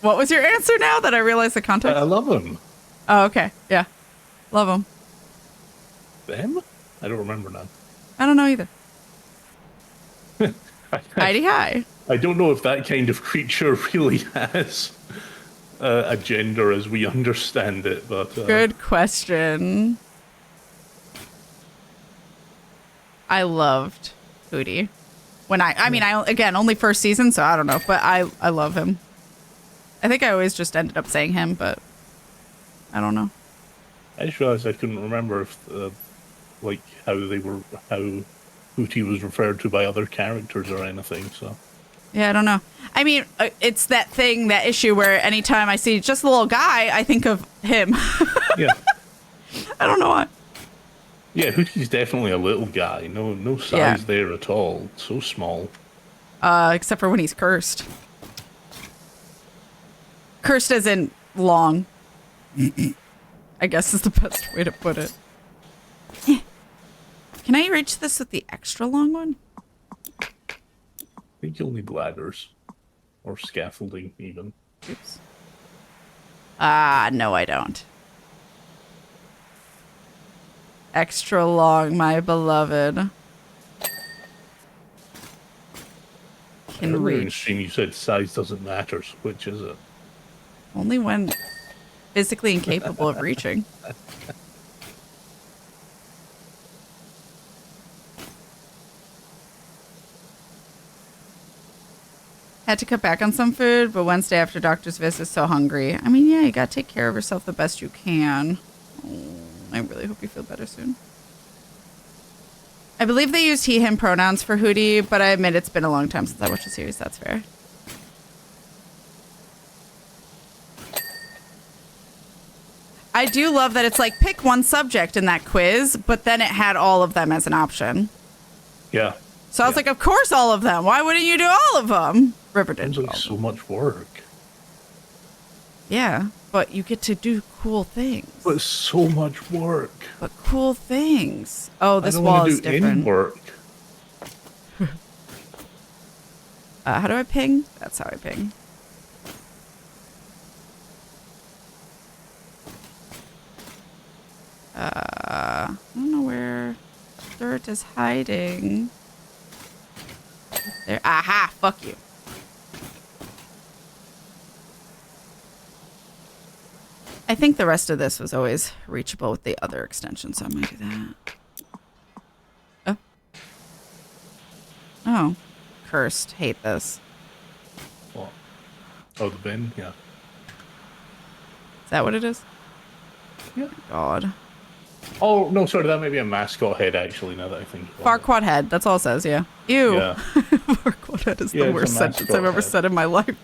What was your answer now that I realized the context? I love him. Oh, okay. Yeah. Love him. Them? I don't remember now. I don't know either. Heidi hi. I don't know if that kind of creature really has a gender as we understand it, but... Good question. I loved Hootie. When I mean, again, only first season, so I don't know, but I love him. I think I always just ended up saying him, but I don't know. I just realized I couldn't remember if, like, how Hootie was referred to by other characters or anything, so... Yeah, I don't know. I mean, it's that thing, that issue where anytime I see just a little guy, I think of him. Yeah. I don't know why. Yeah, Hootie's definitely a little guy. No size there at all. So small. Except for when he's cursed. Cursed as in long. I guess is the best way to put it. Can I reach this with the extra long one? I think you'll need ladders. Or scaffolding, even. Oops. No, I don't. Extra long, my beloved. Can reach. You said size doesn't matter, so which is it? Only when physically incapable of reaching. Had to cut back on some food, but Wednesday after doctor's visit, so hungry. I mean, yeah, you gotta take care of yourself the best you can. Oh, I really hope you feel better soon. I believe they used he, him pronouns for Hootie, but I admit it's been a long time since I watched the series. That's fair. I do love that it's like pick one subject in that quiz, but then it had all of them as an option. Yeah. So I was like, of course all of them. Why wouldn't you do all of them? River did. Sounds like so much work. Yeah, but you get to do cool things. But so much work. But cool things. Oh, this I don't wall want to is do different. any work. How do I ping? That's how I ping. I don't know where dirt is hiding. There. Aha! Fuck you. I think the rest of this was always reachable with the other extension, so I'm going to do that. Oh. Oh. Cursed. Hate this. What? Oh, the bin? Yeah. Is that what it is? Yeah. God. Oh, no, sorry, that may be a mascot head, actually, now that I think about it. Farquaad head. That's all it says, yeah. Ew. Yeah. Farquaad head is Yeah, the it's a worst sentence mascot I've ever head. said in my life.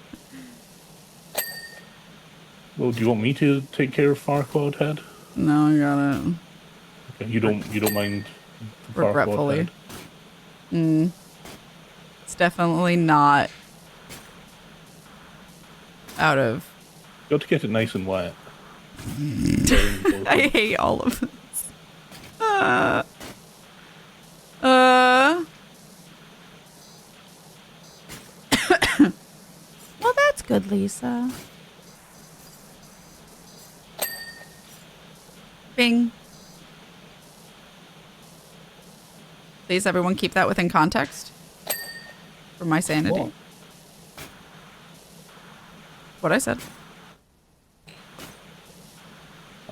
Well, do you want me to take care of Farquaad head? No, I got it. Okay. You don't mind the Farquaad Regretfully. head? It's definitely not out of... You got to get it nice and wet. I hate all of this. Well, that's good, Lisa. Bing. Please, everyone, keep that within context. For my sanity. What? What I said.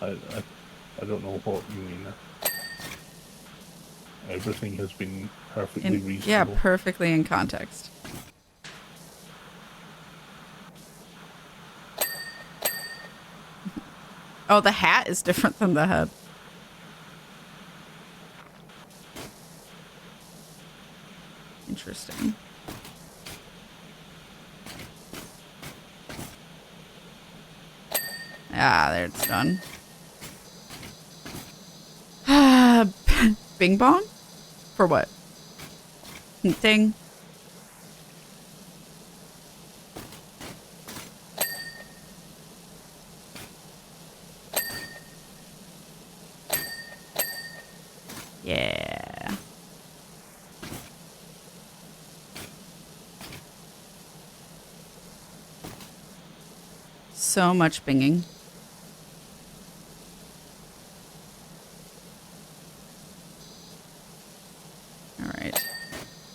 I don't know what you mean. Everything has been perfectly reasonable. Yeah, perfectly in context. Oh, the hat is different than the head. Interesting. Ah, there it's done. Bing bong? For what? Ding. Yeah. So much binging. All right.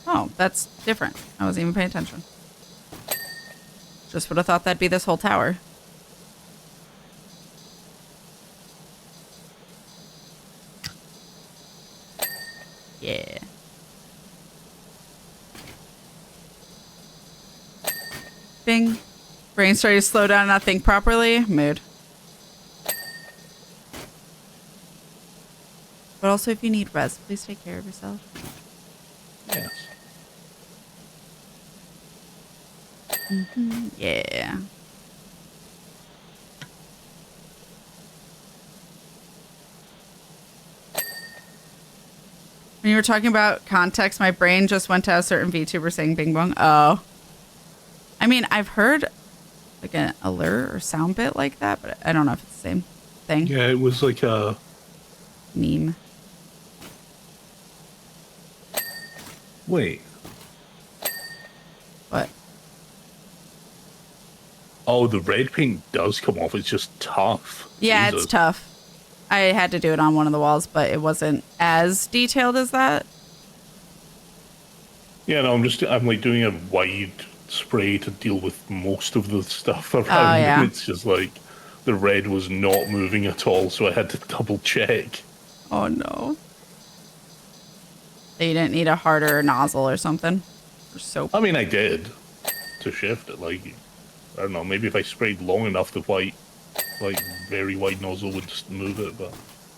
Oh, that's different. I wasn't even paying attention. Just would have thought that'd be this whole tower. Yeah. Bing. Brain starting to slow down and not think properly. Mood. But also, if you need rest, please take care of yourself. Yes. Yeah. When you were talking about context, my brain just went to a certain VTuber saying bing bong. Oh. I mean, I've heard like an alert or sound bit like that, but I don't know if it's the same thing. Yeah, it was like a... Meme. Wait. What? Oh, the red paint does come off. It's just tough. Yeah, Jesus. it's tough. I had to do it on one of the walls, but it wasn't as detailed as that. Yeah, no, I'm like doing a wide spray to deal with most of the stuff around. yeah. And it's just like the red was not moving at all, so I had to double check. Oh no. So you didn't need a harder nozzle or something? Or soap? I mean, I did to shift it. Like, I don't know, maybe if I sprayed long enough, the white, like, very wide nozzle would just move it, but...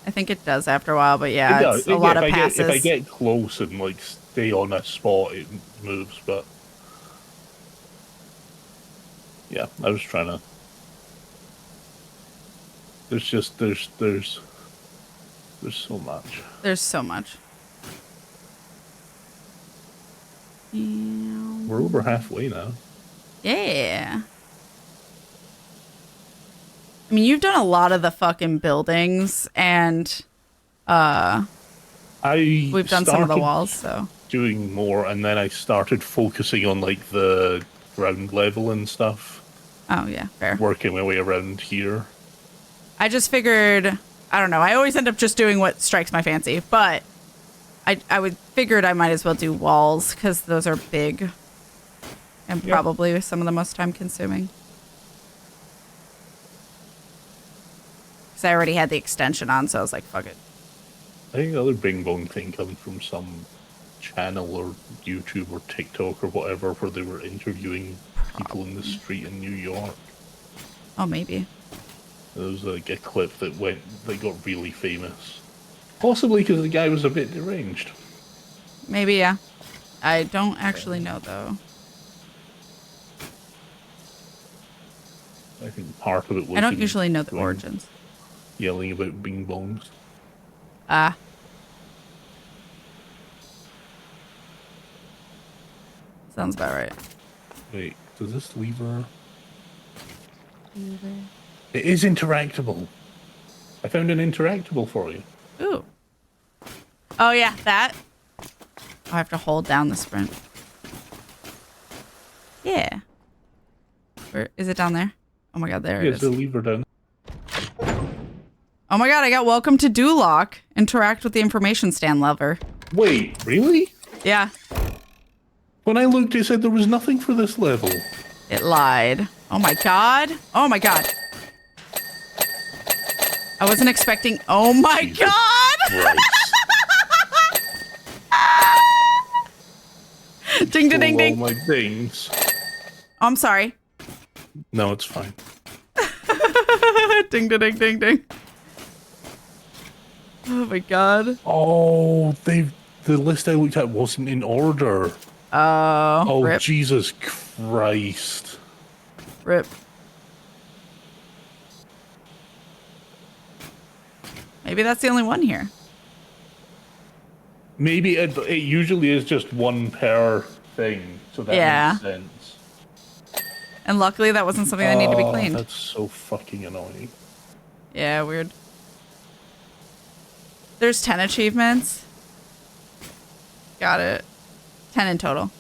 I think it does after a while, but yeah, It does. it's a lot of If passes. I get close and, like, stay on a spot, it moves, but... Yeah, I was trying to... There's so much. There's so much. Yeah. We're over halfway now. Yeah. I mean, you've done a lot of the fucking buildings, and we've done some of the walls, so. Doing more, and then I started focusing on, like, the ground level and stuff. Oh, yeah, fair. Working my way around here. I just figured, I don't know, I always end up just doing what strikes my fancy, but I figured I might as well do walls, because those are big and probably some of the most time consuming. Because I already had the extension on, so I was like, fuck it. I think the other Bing Bong thing comes from some channel or YouTube or TikTok or whatever where they were interviewing people in the street in New York. Oh, maybe. There was like a clip that got really famous. Possibly because the guy was a bit deranged. Maybe, yeah. I don't actually know, though. I think part of it was... I don't usually know the origins. Yelling about Bing Bongs. Ah. Sounds about right. Wait, does this lever... It is interactable. I found an interactable for you. Ooh. Oh, yeah, that. I have to hold down the sprint. Yeah. Where is it down there? Oh my god, there it is. There's a lever down. Oh my god, I got welcome to Duloc. Interact with the information stand lever. Wait, really? Yeah. When I looked, it said there was nothing for this level. It lied. Oh my god. Oh my god. I wasn't expecting. Oh my Jesus god. Ding ding ding All ding. my things. Oh, I'm sorry. No, it's fine. Ding ding ding ding ding. Oh my god. Oh, the list I looked at wasn't in order. Oh, rip. Jesus Christ. Rip. Maybe that's the only one here. Maybe it usually is just one per thing, so that makes sense. And luckily that wasn't something that needed to be cleaned. That's so fucking annoying. Yeah, weird. There's 10 achievements. Got it. 10 in total.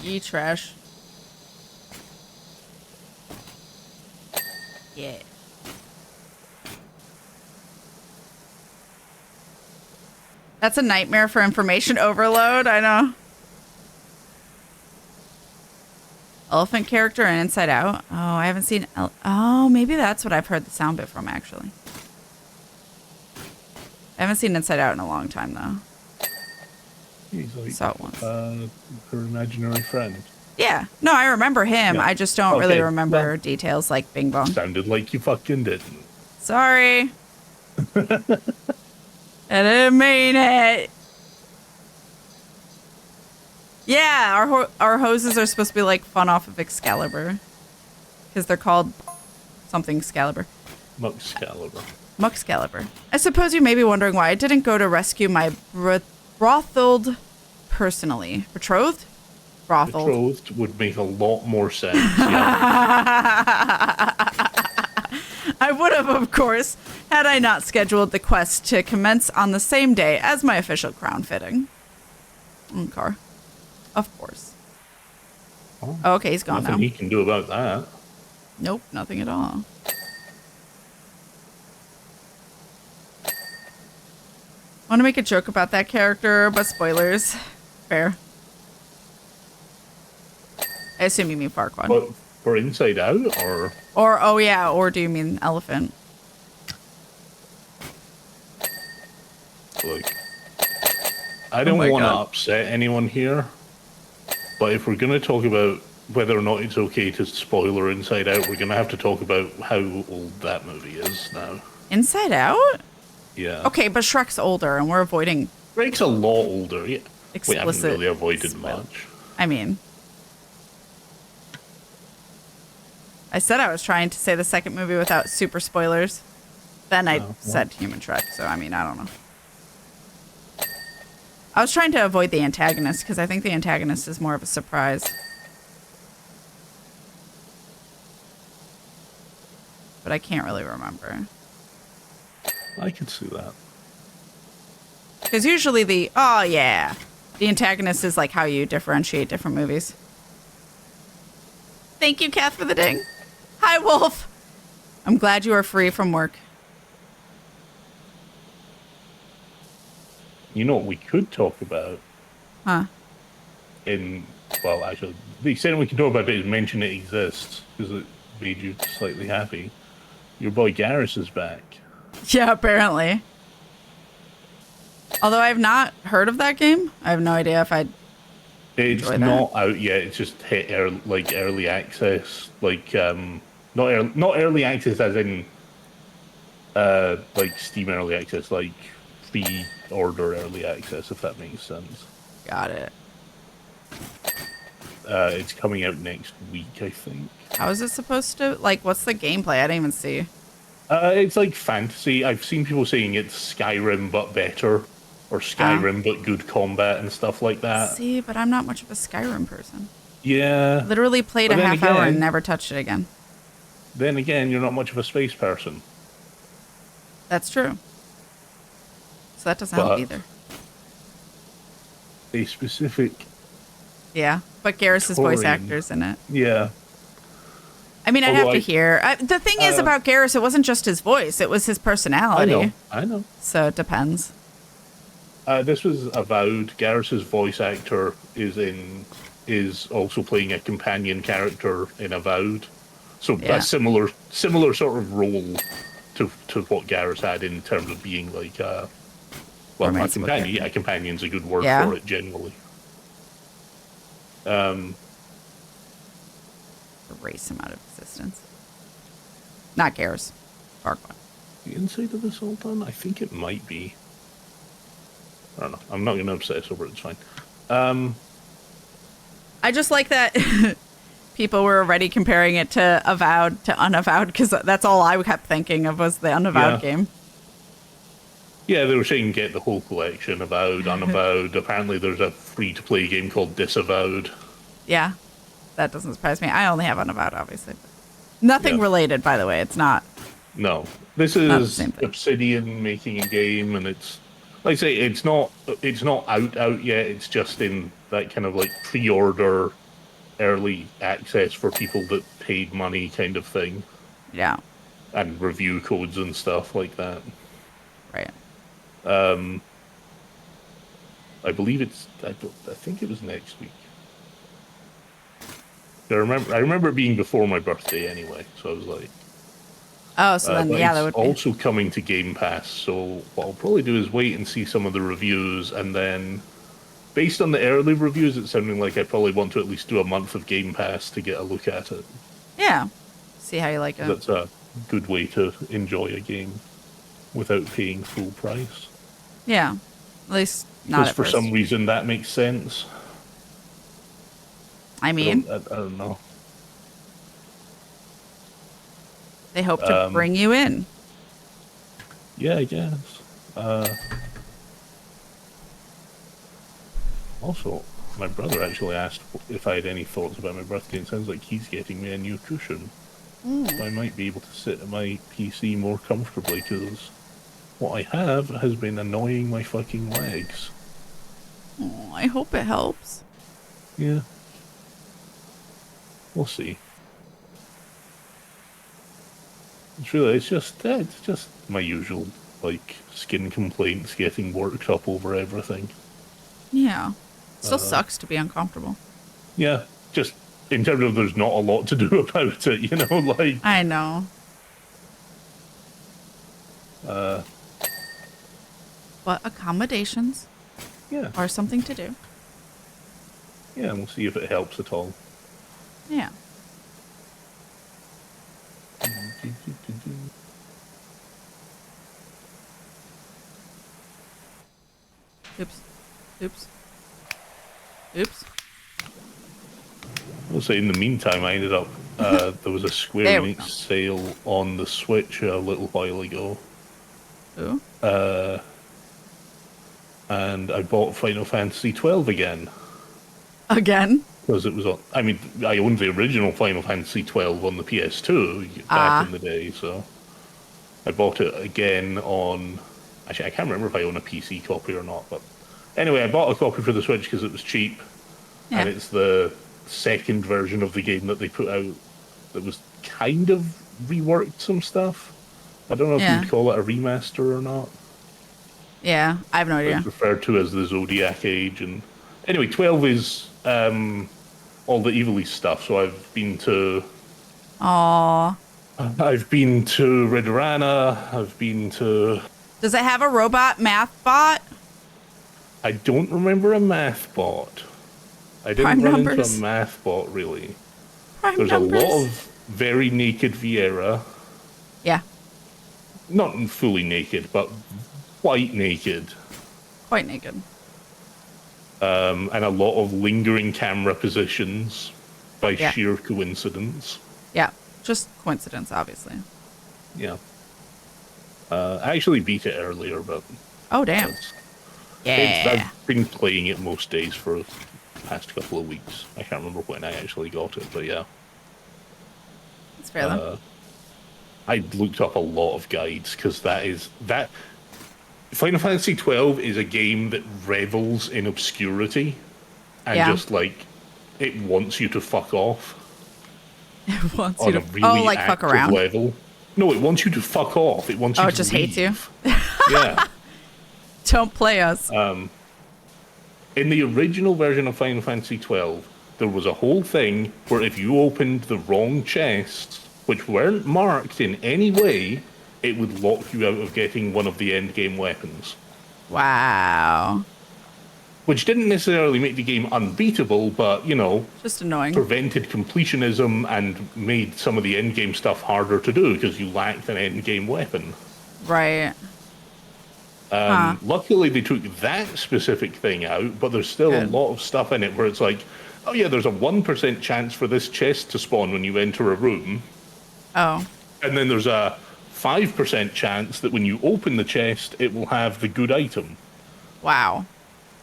Yee trash. Yeah. That's a nightmare for information overload, I know. Elephant character and Inside Out. Oh, I haven't seen... Oh, maybe that's what I've heard the sound bit from, actually. I haven't seen Inside Out in a long time, though. He's like, Saw it once. Her imaginary friend. Yeah. No, I remember him. Yeah. I just don't really remember well, details like Bing Bong. Sounded like you fucking didn't. Sorry. I didn't mean it. Yeah, our hoses are supposed to be like fun off of Excalibur. Because they're called something Excalibur. Muxcalibur. Muxcalibur. I suppose you may be wondering why I didn't go to rescue my betrothed personally. Betrothed? Brothel. Betrothed would make a lot more sense. Yeah. I would have, of course, had I not scheduled the quest to commence on the same day as my official crown fitting. Okay. Of course. Oh, okay, he's gone now. Nothing he can do about that. Nope, nothing at all. Want to make a joke about that character, but spoilers. Fair. I assume you mean Farquaad. But for Inside Out, or... Or, oh yeah, or do you mean Elephant? Look, I don't want to upset anyone here, but if we're going to talk about whether or not it's okay to spoiler Inside Out, we're going to have to talk about how old that movie is now. Inside Out? Yeah. Okay, but Shrek's older, and we're avoiding... Shrek's a lot older, yeah. We haven't really avoided spoil. much. I mean... I said I was trying to say the second movie without super spoilers. Then I said Human Shrek, so I mean, I don't know. I was trying to avoid the antagonist, because I think the antagonist is more of a surprise. But I can't really remember. I can see that. Because usually the antagonist is like how you differentiate different movies. Thank you, Kath, for the ding. Hi, Wolf. I'm glad you are free from work. You know what we could talk about? Huh? well, actually, the extent we can talk about it is mention it exists, because it made you slightly happy. Your boy Garrus is back. Yeah, apparently. Although I have not heard of that game. I have no idea if I'd It's enjoy not that. out yet. It's just hit early access, not early access as in like Steam early access, like pre-order early access, if that makes sense. Got it. It's coming out next week, I think. How is it supposed to, like, what's the gameplay? I didn't even see. It's like fantasy. I've seen people saying it's Skyrim but better, or Skyrim but good combat and stuff like that. See, but I'm not much of a Skyrim person. Yeah. Literally played But a then half hour and again- never touched it again. Then again, you're not much of a space person. That's true. So that doesn't help But- either. A specific, Yeah, but Garrus's voice Torian. actor's in it. yeah. I mean, I'd have Although to hear. The thing is uh, about Garrus, it wasn't just his voice; it was his personality. I know. So it depends. This was Avowed. Garrus's voice actor is also playing a companion character in Avowed. So Yeah. a similar sort of role to what Garrus had in terms of being like a Romance companion. character. Yeah, companion's a good word Yeah. for it generally. Erase him out of existence. Not Garrus. Farquaad. The inside of this all done? I think it might be. I don't know. I'm not going to obsess over it. It's fine. I just like that people were already comparing it to Avowed to Unavowed because that's all I kept thinking of was the Unavowed Yeah. game. Yeah, they were saying get the whole collection, Avowed, Unavowed. Apparently there's a free-to-play game called Disavowed. Yeah, that doesn't surprise me. I only have Unavowed, obviously. Nothing Yeah. related, by the way. It's not. No. This Not the is same thing. Obsidian making a game, and it's... Like I say, it's not out yet. It's just in that kind of like pre-order, early access for people that paid money kind of thing. Yeah, And review codes and stuff like that. right. I believe I think it was next week. I remember it being before my birthday anyway, so I was like... Oh, so then, but yeah, it's that would be. also coming to Game Pass, so what I'll probably do is wait and see some of the reviews, and then, based on the early reviews, it's sounding like I probably want to at least do a month of Game Pass to get a look at it. Yeah. See how you like it. That's a good way to enjoy a game without paying full price. Yeah. At least not Because at for first. some reason that makes sense. I mean, I don't know. they hope to bring you in. Yeah, I guess. Also, my brother actually asked if I had any thoughts about my birthday. It sounds like he's getting me a new cushion. So I might be able to sit at my PC more comfortably, because what I have has been annoying my fucking legs. Oh, I hope it helps. Yeah. We'll see. It's just my usual, like, skin complaints getting worked up over everything. Yeah. Still sucks to be uncomfortable. Yeah, just in terms of there's not a lot to do about it, you know, like... I know. But accommodations Yeah, are something to do. yeah, and we'll see if it helps at all. Yeah. Oops. Oops. Oops. I'll say in the meantime, I ended up... there was a Square There we Enix go. sale on the Switch a little while ago. Ooh. And I bought Final Fantasy 12 again. Again? Because it was on... I mean, I owned the original Final Fantasy 12 on the PS2 back in the day, so... I bought it again on... Actually, I can't remember if I own a PC copy or not, but... Anyway, I bought a copy for the Switch because it was cheap. Yeah. And it's the second version of the game that they put out that was kind of reworked some stuff. I don't know if Yeah. you'd call it a remaster or not. Yeah. I have no idea. It's referred to as the Zodiac Age, and Anyway, 12 is all the Evilly stuff. So I've been to Ridorana. I've been to. Does it have a robot math bot? I don't remember a math bot. I didn't Prime run numbers. into a math bot really. Prime There's numbers. a lot of very naked Vieira. Yeah. Not fully naked, but quite naked. Quite naked. And a lot of lingering camera positions by sheer coincidence. Yeah. Just coincidence, obviously. Yeah. I actually beat it earlier, but... Oh, damn. I've been playing it most days for the past couple of weeks. I can't remember when I actually got it, but yeah. That's fair, though. I looked up a lot of guides, because that... Final Fantasy XII is a game that revels in obscurity, and just, like, it wants you to fuck off. It wants on you a to... really like, fuck around? level. No, it wants you to fuck off. It wants you to it just hates you? Yeah. Don't play us. In the original version of Final Fantasy XII, there was a whole thing where if you opened the wrong chests, which weren't marked in any way, it would lock you out of getting one of the endgame weapons. Wow. Which didn't necessarily make the game unbeatable, but, you know... Just annoying. Prevented completionism and made some of the endgame stuff harder to do because you lacked an endgame weapon. Right. Luckily, they took that specific thing out, but there's still a lot of stuff in it where it's like, oh yeah, there's a 1% chance for this chest to spawn when you enter a room. Oh. And then there's a 5% chance that when you open the chest, it will have the good item. Wow.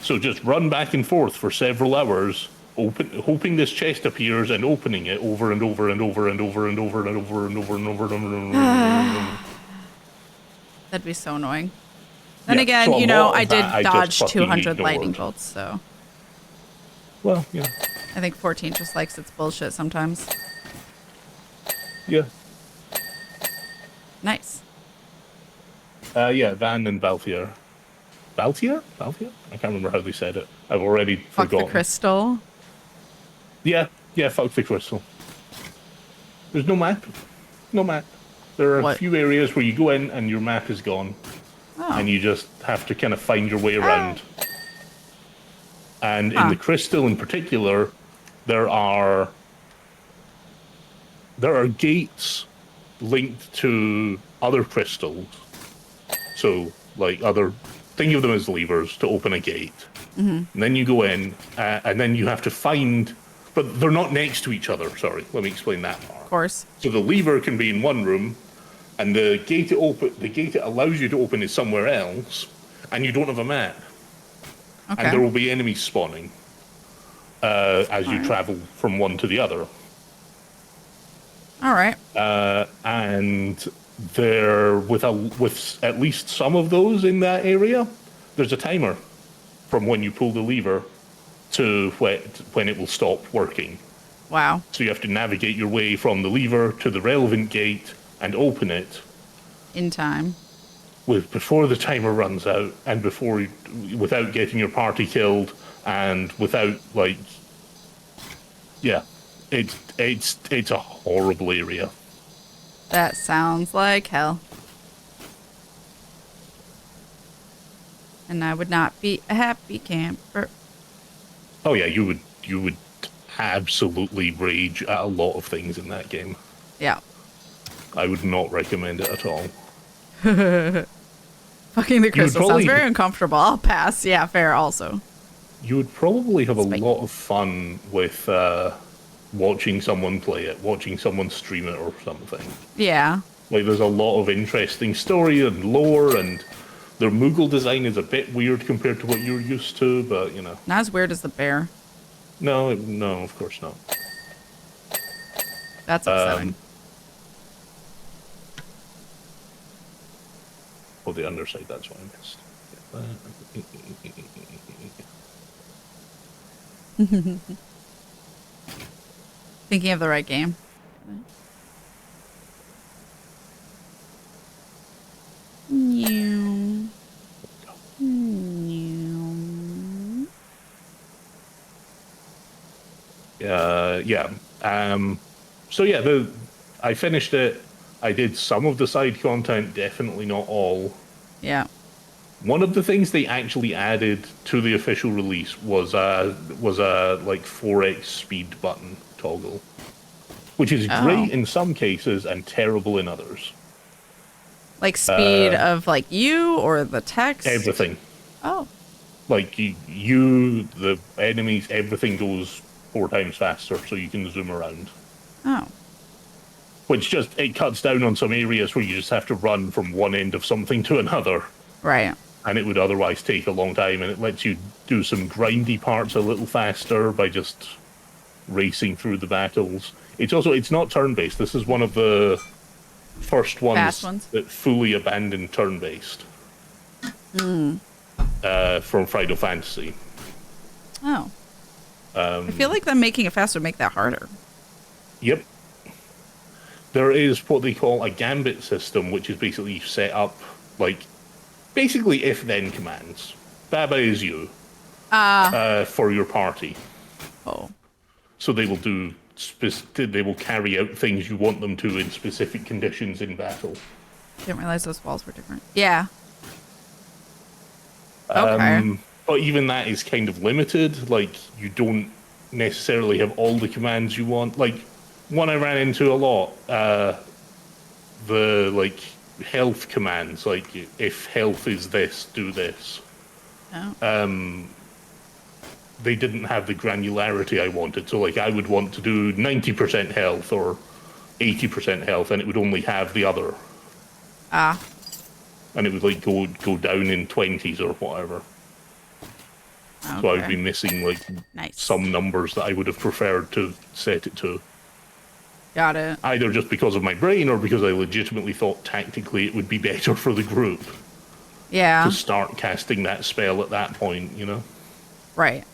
So just run back and forth for several hours, hoping this chest appears and opening it over and over and over and over and over and over and over and over and over and over. That'd be so annoying. Then again, you know, I did dodge 200 lightning bolts, so. Well, yeah. I think 14 just likes its bullshit sometimes. Yeah. Nice. Yeah, Van and Balthier. Baltier? Balthier? I can't remember how they said it. I've already forgotten. Fuck the crystal. Yeah, fuck the crystal. There's no map. No map. There are a few areas where you go in and your map is gone. Oh. And you just have to kind of find your way around. And in the crystal in particular, there are gates linked to other crystals. So, like, think of them as levers to open a gate. Mm-hmm. And then you go in, and then you have to find... But they're not next to each other, sorry. Let me explain that part. Of course. So the lever can be in one room, and the gate it allows you to open is somewhere else, and you don't have a map. Okay. And there will be enemies spawning as you travel from one to the other. All right. And there, with at least some of those in that area, there's a timer from when you pull the lever to when it will stop working. Wow. So you have to navigate your way from the lever to the relevant gate and open it in time before the timer runs out, and without getting your party killed, and without it's a horrible area. That sounds like hell. And I would not be a happy camper. Oh yeah, you would absolutely rage at a lot of things in that game. Yeah. I would not recommend it at all. Fucking the crystal sounds very uncomfortable. I'll pass. Yeah, fair also. You would probably have a lot of fun with watching someone play it, watching someone stream it or something. Yeah. Like, there's a lot of interesting story and lore, and their Moogle design is a bit weird compared to what you're used to, but, you know. Not as weird as the bear. No, of course not. That's upsetting. Oh, the underside, that's what I missed. Thinking of the right game. Yeah. So yeah, I finished it. I did some of the side content, definitely not all. Yeah. One of the things they actually added to the official release was a like 4x speed button toggle, which is great in some cases and terrible in others. Like speed of like you or the text? Everything. Oh. Like the enemies, everything goes 4 times faster, so you can zoom around. Oh. Which it cuts down on some areas where you just have to run from one end of something to another. Right. And it would otherwise take a long time, and it lets you do some grindy parts a little faster by just racing through the battles. It's not turn-based. This is one of the first ones that fully abandoned turn-based. From Final Fantasy. Oh. I feel like them making it faster would make that harder. Yep. There is what they call a gambit system, which is basically set up like basically if-then commands. Baba is you for your party. Oh. So they will they will carry out things you want them to in specific conditions in battle. Didn't realize those walls were different. Yeah. Okay. But even that is kind of limited. Like, you don't necessarily have all the commands you want. Like, one I ran into a lot, the, like, health commands. Like, if health is this, do this. Oh. They didn't have the granularity I wanted. So, like, I would want to do 90% health or 80% health, and it would only have the other. Ah. And it would, like, go down in 20s or whatever. Okay. So I would be missing, like, some numbers that I would have preferred to set it to. Got it. Either just because of my brain or because I legitimately thought tactically it would be better for the group. Yeah. To start casting that spell at that point, you know? Right.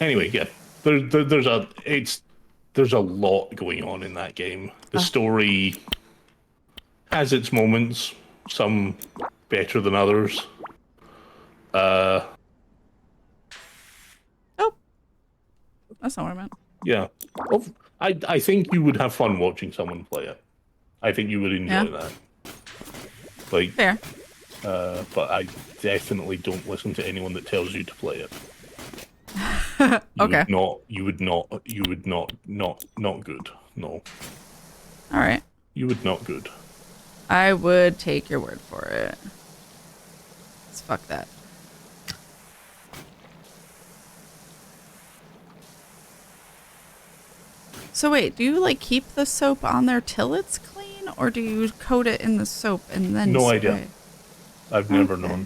Anyway, yeah. There's a lot going on in that game. The story has its moments, some better than others. Oh. That's not what I meant. Yeah. Well, I think you would have fun watching someone play it. I think you would enjoy that. Like, fair. But I definitely don't listen to anyone that tells you to play it. Okay. You would not good. No. All right. You would not good. I would take your word for it. Let's fuck that. So wait, do you like keep the soap on there till it's clean, or do you coat it in the soap and then spray? Idea. I've never known.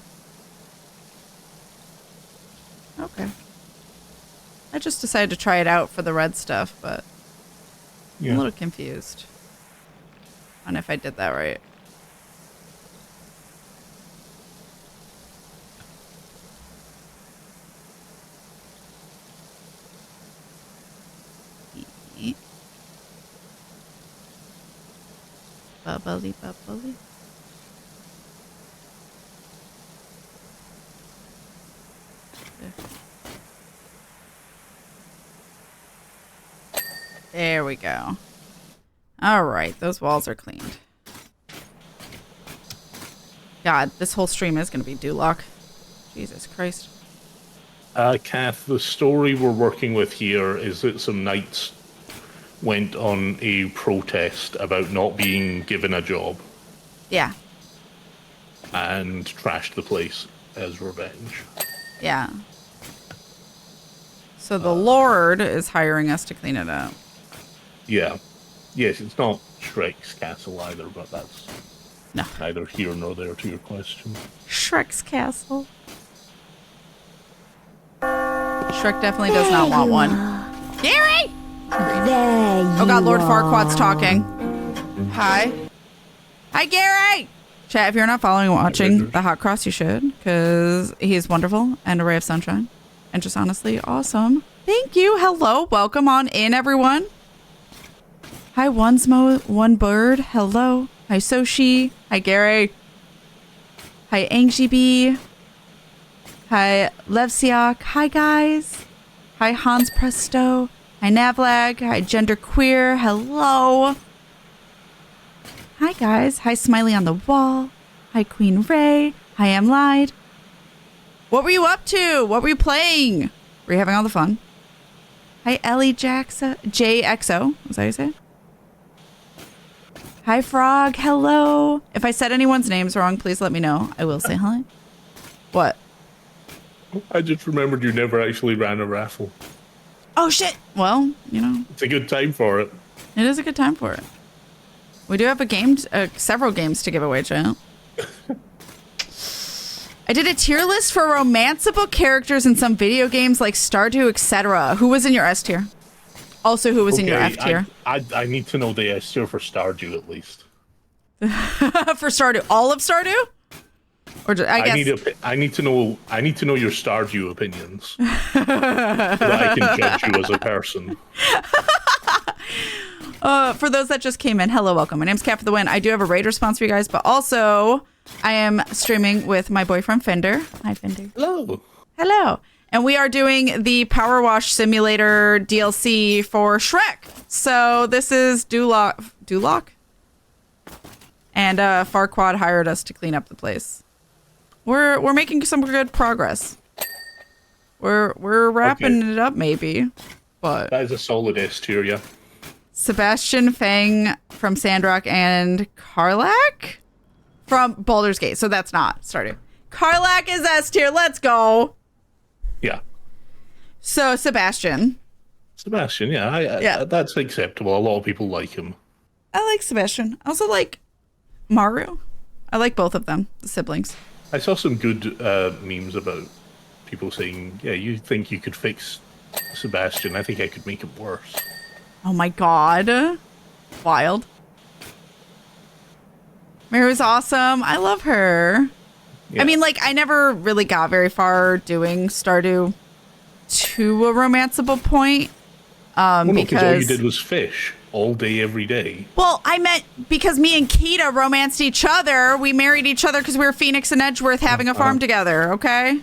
Okay. I just decided to try it out for the red stuff, but I'm a little confused on if I did that right. Bubbly, bubbly. There we go. All right, those walls are cleaned. God, this whole stream is going to be Duloc. Jesus Christ. Kath, the story we're working with here is that some knights went on a protest about not being given a job. Yeah. And trashed the place as revenge. Yeah. So the Lord is hiring us to clean it up. Yeah. Yes, it's not Shrek's castle either, but that's neither here nor there to your question. Shrek's castle. Shrek definitely does not want one. Gary! Oh god, Lord Farquaad's talking. Hi. Hi, Gary! Chat, if you're not following and watching the Hot Cross, you should, because he's wonderful and a ray of sunshine. And just honestly awesome. Thank you. Hello. Welcome on in, everyone. Hi, One Bird. Hello. Hi, Soshi. Hi, Gary. Hi, Angie B. Hi, Levsiak. Hi, guys. Hi, Hans Presto. Hi, Navlag. Hi, Genderqueer. Hello. Hi, guys. Hi, Smiley on the Wall. Hi, Queen Ray. Hi, I'm Lied. What were you up to? What were you playing? Were you having all the fun? Hi, Ellie JXO. Was that how you say it? Hi, Frog. Hello. If I said anyone's names wrong, please let me know. I will say hi. What? I just remembered you never actually ran a raffle. Oh, shit. Well, you know. It's a good time for it. It is a good time for it. We do have several games to give away, Giant. I did a tier list for romanceable characters in some video games like Stardew, etc. Who was in your S tier? Also, who was in your F tier? I need to know the S tier for Stardew at least. For Stardew, all of Stardew? Or just, I guess I need to know your Stardew opinions so that I can judge you as a person. For those that just came in, hello, welcome. My name's KatFTWynn. I do have a raid response for you guys, but also I am streaming with my boyfriend Fyndir. Hi, Fyndir. Hello. Hello. And we are doing the PowerWash Simulator DLC for Shrek. So this is Duloc? And Farquaad hired us to clean up the place. We're making some good progress. We're wrapping it up maybe. But that is a solid S tier, yeah. Sebastian Fang from Sandrock and Karlak from Baldur's Gate. So that's not Stardew. Karlak is S tier. Let's go. Yeah. So Sebastian, yeah, that's acceptable. A lot of people like him. I like Sebastian. I also like Maru. I like both of them, the siblings. I saw some good memes about people saying, yeah, you think you could fix Sebastian. I think I could make it worse. Oh my god. Wild. Maru's awesome. I love her. Yeah. I mean, like, I never really got very far doing Stardew to a romanceable point. Because all you did was fish all day, every day. Well, I meant because me and Kita romanced each other. We married each other because we were Phoenix and Edgeworth having a farm together, okay?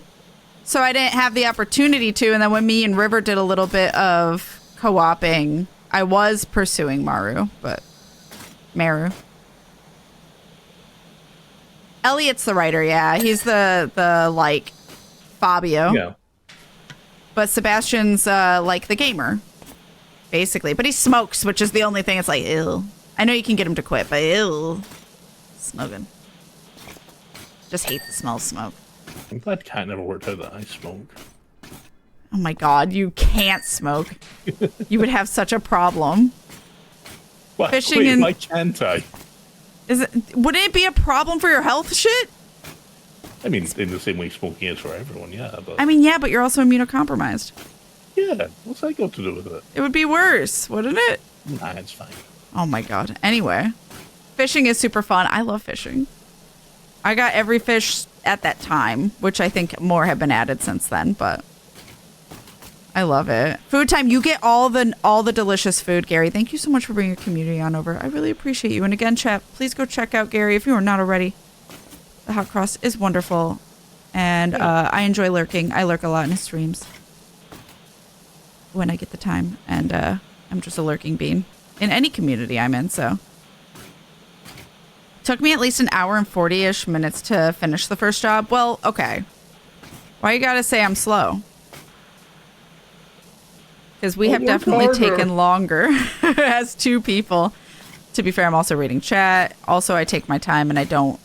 So I didn't have the opportunity to. And then when me and River did a little bit of co-oping, I was pursuing Maru. Elliot's the writer, yeah. He's the like Fabio. Yeah. But Sebastian's like the gamer, basically. But he smokes, which is the only thing. It's like, ew. I know you can get him to quit, but ew. Smoking. Just hate the smell of smoke. I'm glad Cat never worked out that I smoke. Oh my god, you can't smoke. You would have such a problem. What? Fishing Wait, and why can't I? Wouldn't it be a problem for your health shit? I mean, in the same way smoking is for everyone, yeah. But I mean, yeah, but you're also immunocompromised. yeah, what's that got to do with it? It would be worse, wouldn't it? Nah, it's fine. Oh my god. Anyway, fishing is super fun. I love fishing. I got every fish at that time, which I think more have been added since then, but I love it. Food time. You get all the delicious food, Gary. Thank you so much for bringing your community on over. I really appreciate you. And again, chat, please go check out Gary if you are not already. The hot cross is wonderful, and I enjoy lurking. I lurk a lot in his streams when I get the time, and I'm just a lurking bean in any community I'm in. So took me at least an hour and 40-ish minutes to finish the first job. Well, okay. Why you gotta say I'm slow? Because we have definitely taken longer as two people. To be fair, I'm also reading chat. Also, I take my time and I don't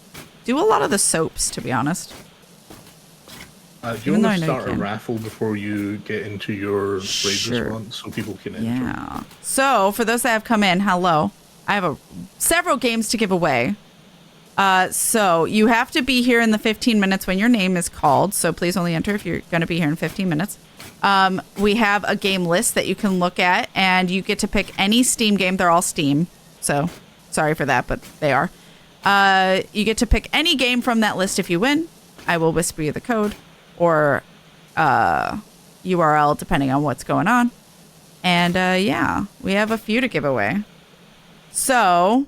do a lot of the soaps, to be honest. Do you want to start a raffle before you get into your raid response so people can enter? Yeah. So, for those that have come in, hello. I have several games to give away. So, you have to be here in the 15 minutes when your name is called. So, please only enter if you're going to be here in 15 minutes. We have a game list that you can look at, and you get to pick any Steam game. They're all Steam. So, sorry for that, but they are. You get to pick any game from that list if you win. I will whisper you the code or URL depending on what's going on. And yeah, we have a few to give away. So,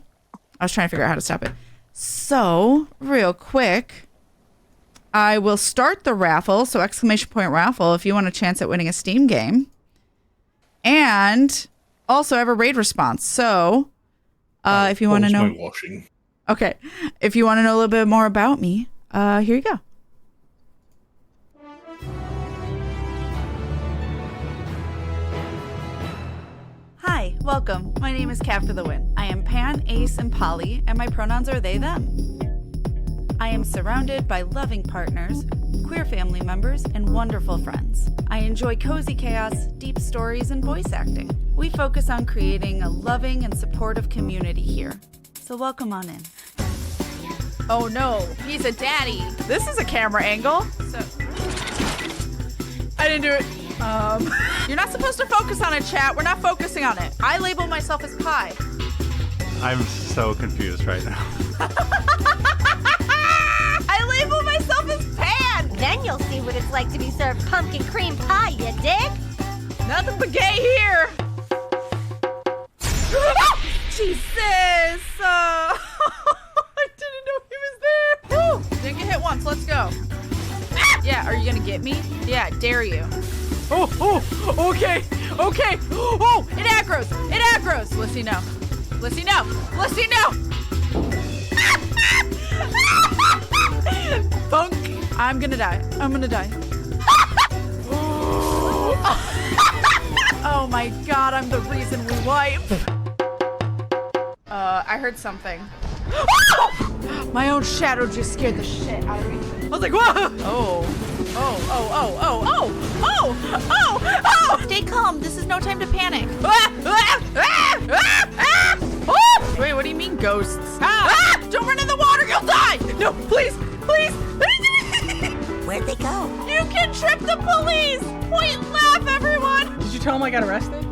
I was trying to figure out how to stop it. So, real quick, I will start the raffle. So exclamation point raffle if you want a chance at winning a Steam game. And also I have a raid response. So if you want to know. Washing. Okay. If you want to know a little bit more about me, here you go. Hi, welcome. My name is KatFTWynn. I am pan, ace, and poly, and my pronouns are they, them. I am surrounded by loving partners, queer family members, and wonderful friends. I enjoy cozy chaos, deep stories, and voice acting. We focus on creating a loving and supportive community here. So welcome on in. Oh no, he's a daddy. This is a camera angle. So I didn't do it. You're not supposed to focus on it, chat. We're not focusing on it. I label myself as pie. I'm so confused right now. I label myself as pan. Then you'll see what it's like to be served pumpkin cream pie, you dig? Nothing but gay here. Jesus. I didn't know he was there. Woo. Didn't get hit once. Let's go. Yeah, are you going to get me? Yeah, dare you. Oh, okay. Oh, it aggroes. Lissy, no. Funk. I'm gonna die. Oh my god, I'm the reason we wipe. I heard something. My own shadow just scared the shit out of me. I was like, whoa! Oh. Stay calm. This is no time to panic. Wait, what do you mean ghosts? Don't run in the water, you'll die! No, please! Where'd they go? You can trip the police! Point and laugh, everyone! Did you tell him I got arrested?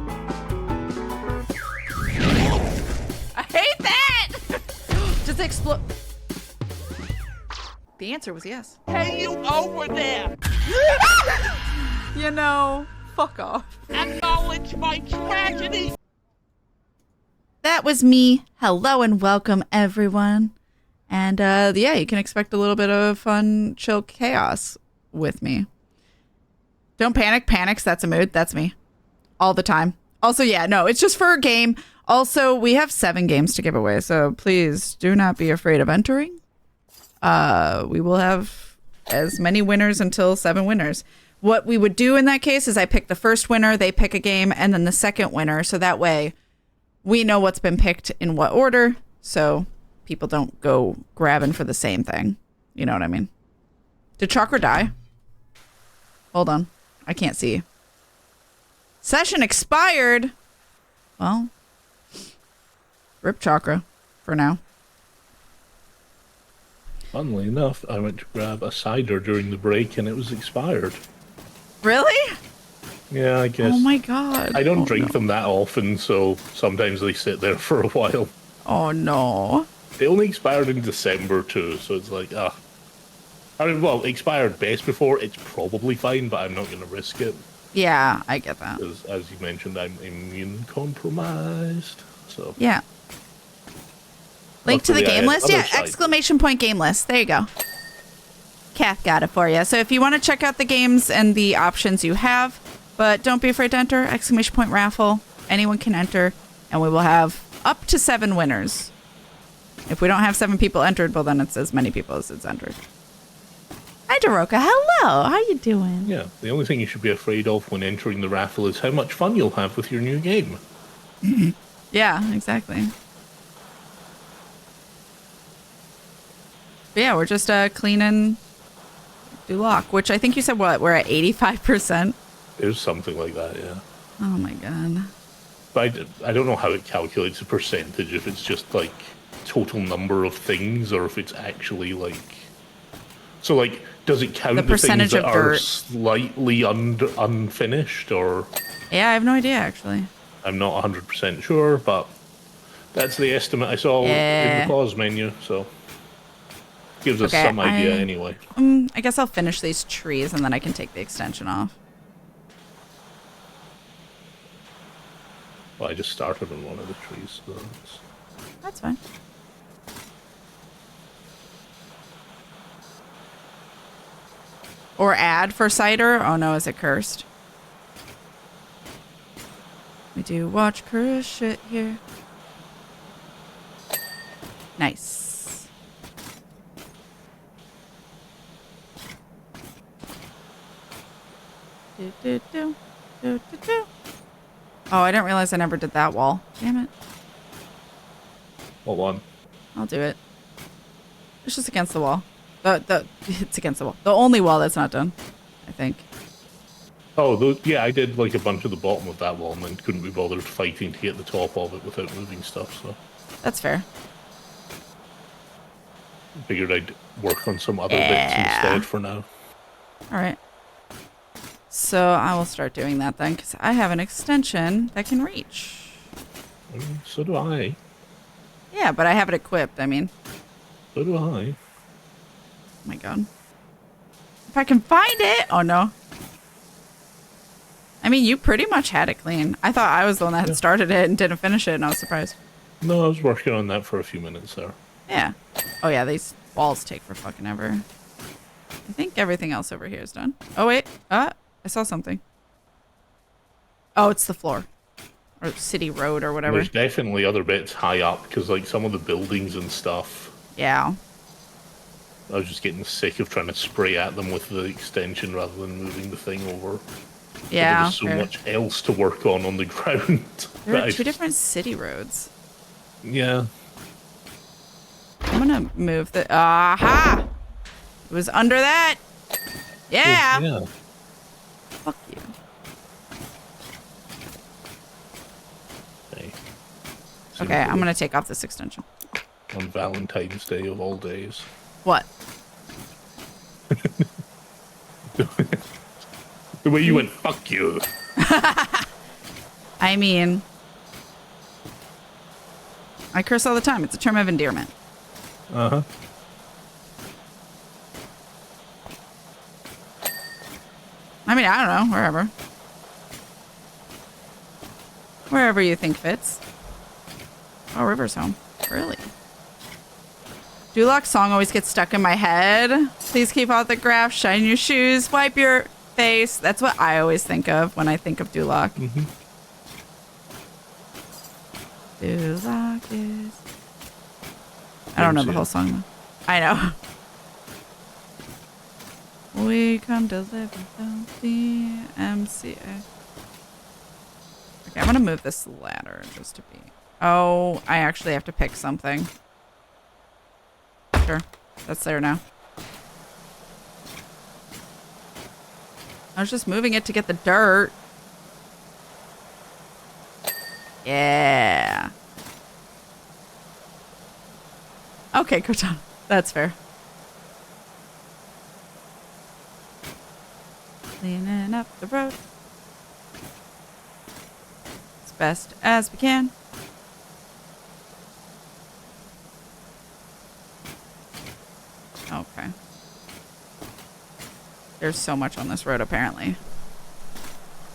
I hate that! Just explode. The answer was yes. Hey, you over there! You know, fuck off. Acknowledge my tragedy! That was me. Hello and welcome, everyone. And yeah, you can expect a little bit of fun, chill chaos with me. Don't panic. Panics, that's a mood. That's me. All the time. Also, yeah, no, it's just for a game. Also, we have 7 games to give away, so please do not be afraid of entering. We will have as many winners until 7 winners. What we would do in that case is I pick the first winner, they pick a game, and then the second winner. So that way we know what's been picked in what order. So people don't go grabbing for the same thing. You know what I mean? Did Chakra die? Hold on. I can't see. Session expired. Well, rip Chakra for now. Funnily enough, I went to grab a cider during the break and it was expired. Really? Yeah, I guess. Oh my god. I don't drink them that often, so sometimes they sit there for a while. Oh no. They only expired in December too, so it's like, I mean, well, expired best before, it's probably fine, but I'm not going to risk it. Yeah, I get that. Because, as you mentioned, I'm immune compromised, so... Yeah. Link to the Luckily, game I had list? Yeah, other sites. exclamation point game list. There you go. Kath got it for you. So if you want to check out the games and the options you have, but don't be afraid to enter, exclamation point raffle. Anyone can enter, and we will have up to 7 winners. If we don't have 7 people entered, well, then it's as many people as it's entered. Hi, Daroka. Hello. How you doing? Yeah, the only thing you should be afraid of when entering the raffle is how much fun you'll have with your new game. Yeah, exactly. But yeah, we're just cleaning Duloc, which I think you said, what, we're at 85%? It was something like that, yeah. Oh my god. But I don't know how it calculates a percentage, if it's just like total number of things or if it's actually like... So like, does it count The the things percentage that of are dirt. slightly unfinished, or... Yeah, I have no idea, actually. I'm not 100% sure, but that's the estimate I saw in the pause menu, so... Gives us some idea anyway. I guess I'll finish these trees and then I can take the extension off. Well, I just started on one of the trees, so That's fine. Or ad for cider. Oh no, is it cursed? We do watch cursed shit here. Nice. Do, do, do, do, do, do. Oh, I didn't realize I never did that wall. Damn it. What one? I'll do it. It's just against the wall. It's against the wall. The only wall that's not done, I think. Oh, yeah, I did like a bunch of the bottom of that wall and then couldn't be bothered fighting to get the top of it without moving stuff, so. That's fair. Figured I'd work on some other bits instead for now. All right. So I will start doing that then, because I have an extension that can reach. So do I. Yeah, but I have it equipped, I mean. So do I. Oh my god. If I can find it! Oh no. I mean, you pretty much had it clean. I thought I was the one that had started it and didn't finish it, and I was surprised. No, I was working on that for a few minutes there. Yeah. Oh yeah, these walls take for fucking ever. I think everything else over here is done. Oh wait. I saw something. Oh, it's the floor. Or city road or whatever. There's definitely other bits high up, because like some of the buildings and stuff. Yeah. I was just getting sick of trying to spray at them with the extension rather than moving the thing over. Yeah. There's so much else to work on the ground. There are two different city roads. Yeah. I'm gonna move the. Aha! It was under that. Yeah. Yeah. Fuck you. Hey. Okay, I'm gonna take off this extension. On Valentine's Day of all days. What? The way you went, fuck you. I mean, I curse all the time. It's a term of endearment. Uh-huh. I mean, I don't know. Wherever. Wherever you think fits. Oh, River's home. Really? Duloc's song always gets stuck in my head. Please keep out the grass, shine your shoes, wipe your face. That's what I always think of when I think of Duloc. Mm-hmm. Duloc is... I don't know the whole song though. I know. We come to live without the MCA. Okay, I'm gonna move this ladder just to be... Oh, I actually have to pick something. Sure, that's there now. I was just moving it to get the dirt. Yeah. Okay, go down. That's fair. Cleaning up the road as best as we can. Okay. There's so much on this road, apparently.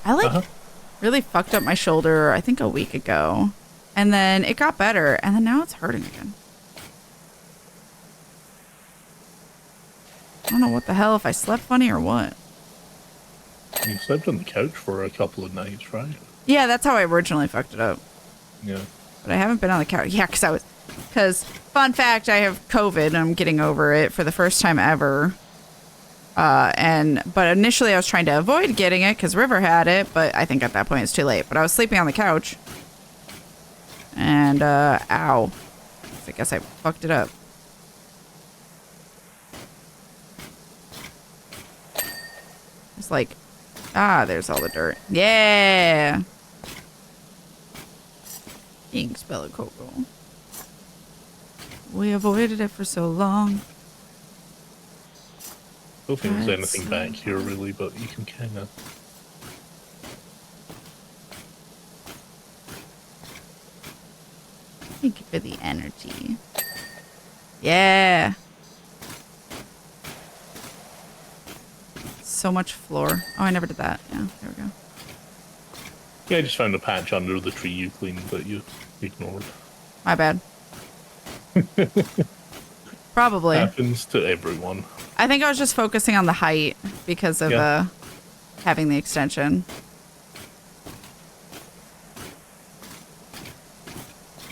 I like really fucked up my shoulder, I think a week ago. And then it got better, and then now it's hurting again. I don't know what the hell, if I slept funny or what. You slept on the couch for a couple of nights, right? Yeah, that's how I originally fucked it up. Yeah. But I haven't been on the couch. Yeah, because fun fact, I have COVID and I'm getting over it for the first time ever. But initially I was trying to avoid getting it because River had it, but I think at that point it's too late. But I was sleeping on the couch. And, ow. I guess I fucked it up. It's like, there's all the dirt. Yeah. Ink spell of cocoa. We avoided it for so long. I don't think there's anything back here really, but you can kind of... Thank you for the energy. Yeah. So much floor. Oh, I never did that. Yeah, there we go. Yeah, I just found a patch under the tree you cleaned that you ignored. My bad. Probably. Happens to everyone. I think I was just focusing on the height because of having the extension.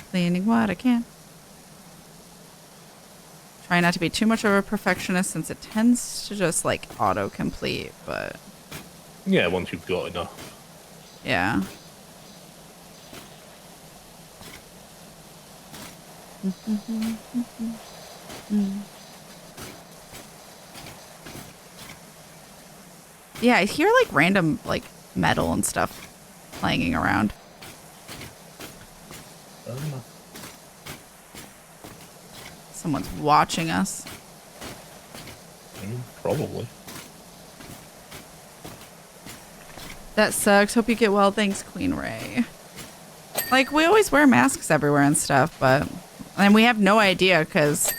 Cleaning what I can. Try not to be too much of a perfectionist since it tends to just like auto-complete, but... Yeah, once you've got enough. Yeah. Yeah, I hear like random like metal and stuff clanging around. Someone's watching us. Probably. That sucks. Hope you get well. Thanks, Queen Ray. Like, we always wear masks everywhere and stuff, but... And we have no idea, because...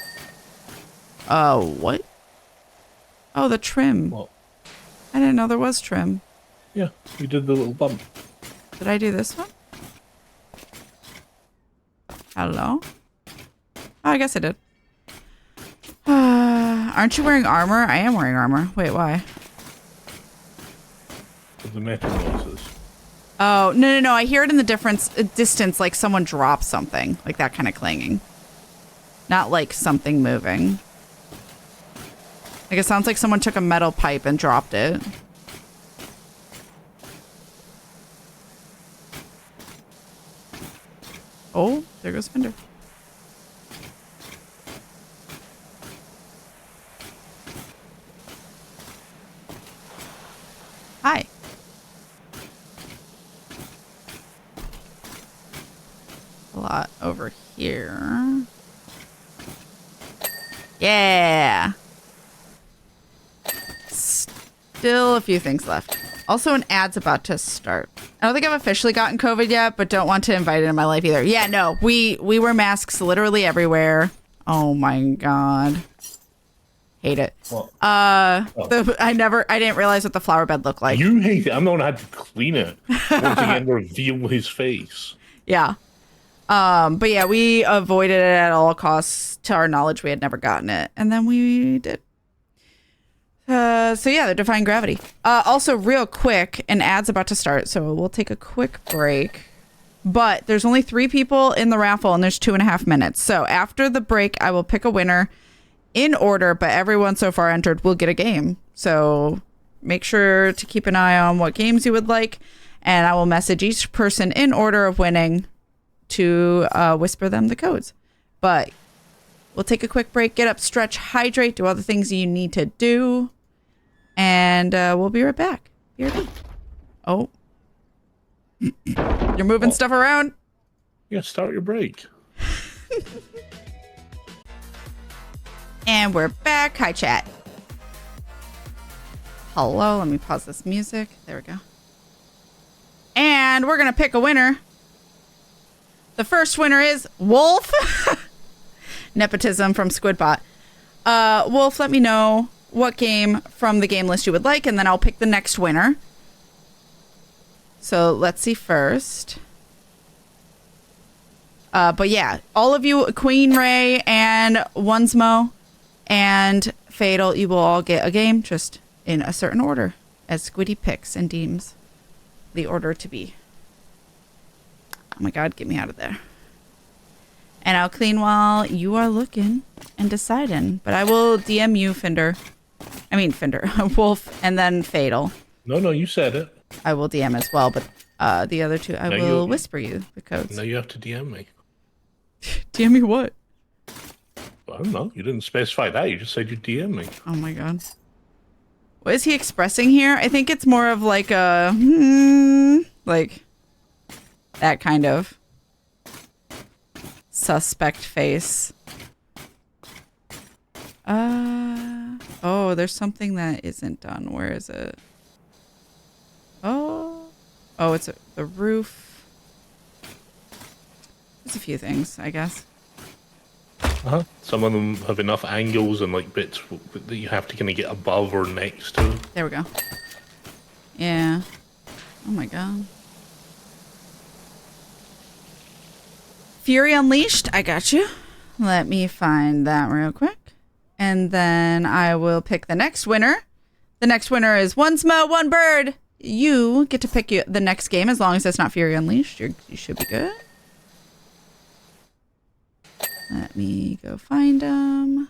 Oh, what? Oh, the trim. What? I didn't know there was trim. Yeah, you did the little bump. Did I do this one? Hello? Oh, I guess I did. Aren't you wearing armor? I am wearing armor. Wait, why? The metal noises. Oh, no. I hear it in the distance, like someone dropped something. Like that kind of clanging. Not like something moving. Like it sounds like someone took a metal pipe and dropped it. Oh, there goes Fyndir. Hi. A lot over here. Yeah. Still a few things left. Also, an ad's about to start. I don't think I've officially gotten COVID yet, but don't want to invite it in my life either. Yeah, no, we wear masks literally everywhere. Oh my God. Hate it. What? I didn't realize what the flower bed looked like. You hate it. I'm the one who had to clean it. Once again, reveal his face. Yeah. But yeah, we avoided it at all costs. To our knowledge, we had never gotten it. And then we did. So yeah, they're defying gravity. Also, real quick, an ad's about to start, so we'll take a quick break. But there's only 3 people in the raffle, and there's 2.5 minutes. So after the break, I will pick a winner in order, but everyone so far entered will get a game. So make sure to keep an eye on what games you would like, and I will message each person in order of winning to whisper them the codes. But we'll take a quick break, get up, stretch, hydrate, do all the things you need to do, and we'll be right back. Be right back. Oh. You're moving stuff around? Yeah, start your break. And we're back. Hi, chat. Hello. Let me pause this music. There we go. And we're going to pick a winner. The first winner is Wolf. Nepotism from Squidbot. Wolf, let me know what game from the game list you would like, and then I'll pick the next winner. So let's see first. But yeah, all of you, Queen Ray and Onesmo and Fatal, you will all get a game just in a certain order as Squiddy picks and deems the order to be. Oh my God, get me out of there. And I'll clean while you are looking and deciding. But I will DM you, Fyndir, Wolf, and then Fatal. No, you said it. I will DM as well, but the other 2, I will whisper you the codes. Now you have to DM me. DM me what? I don't know. You didn't specify that. You just said you'd DM me. Oh my God. What is he expressing here? I think it's more of like a, like that kind of suspect face. Oh, there's something that isn't done. Where is it? Oh, it's the roof. There's a few things, I guess. Some of them have enough angles and like bits that you have to kind of get above or next to. There we go. Yeah. Oh my God. Fury Unleashed. I got you. Let me find that real quick. And then I will pick the next winner. The next winner is one Smo, one bird. You get to pick the next game as long as it's not Fury Unleashed. You should be good. Let me go find them.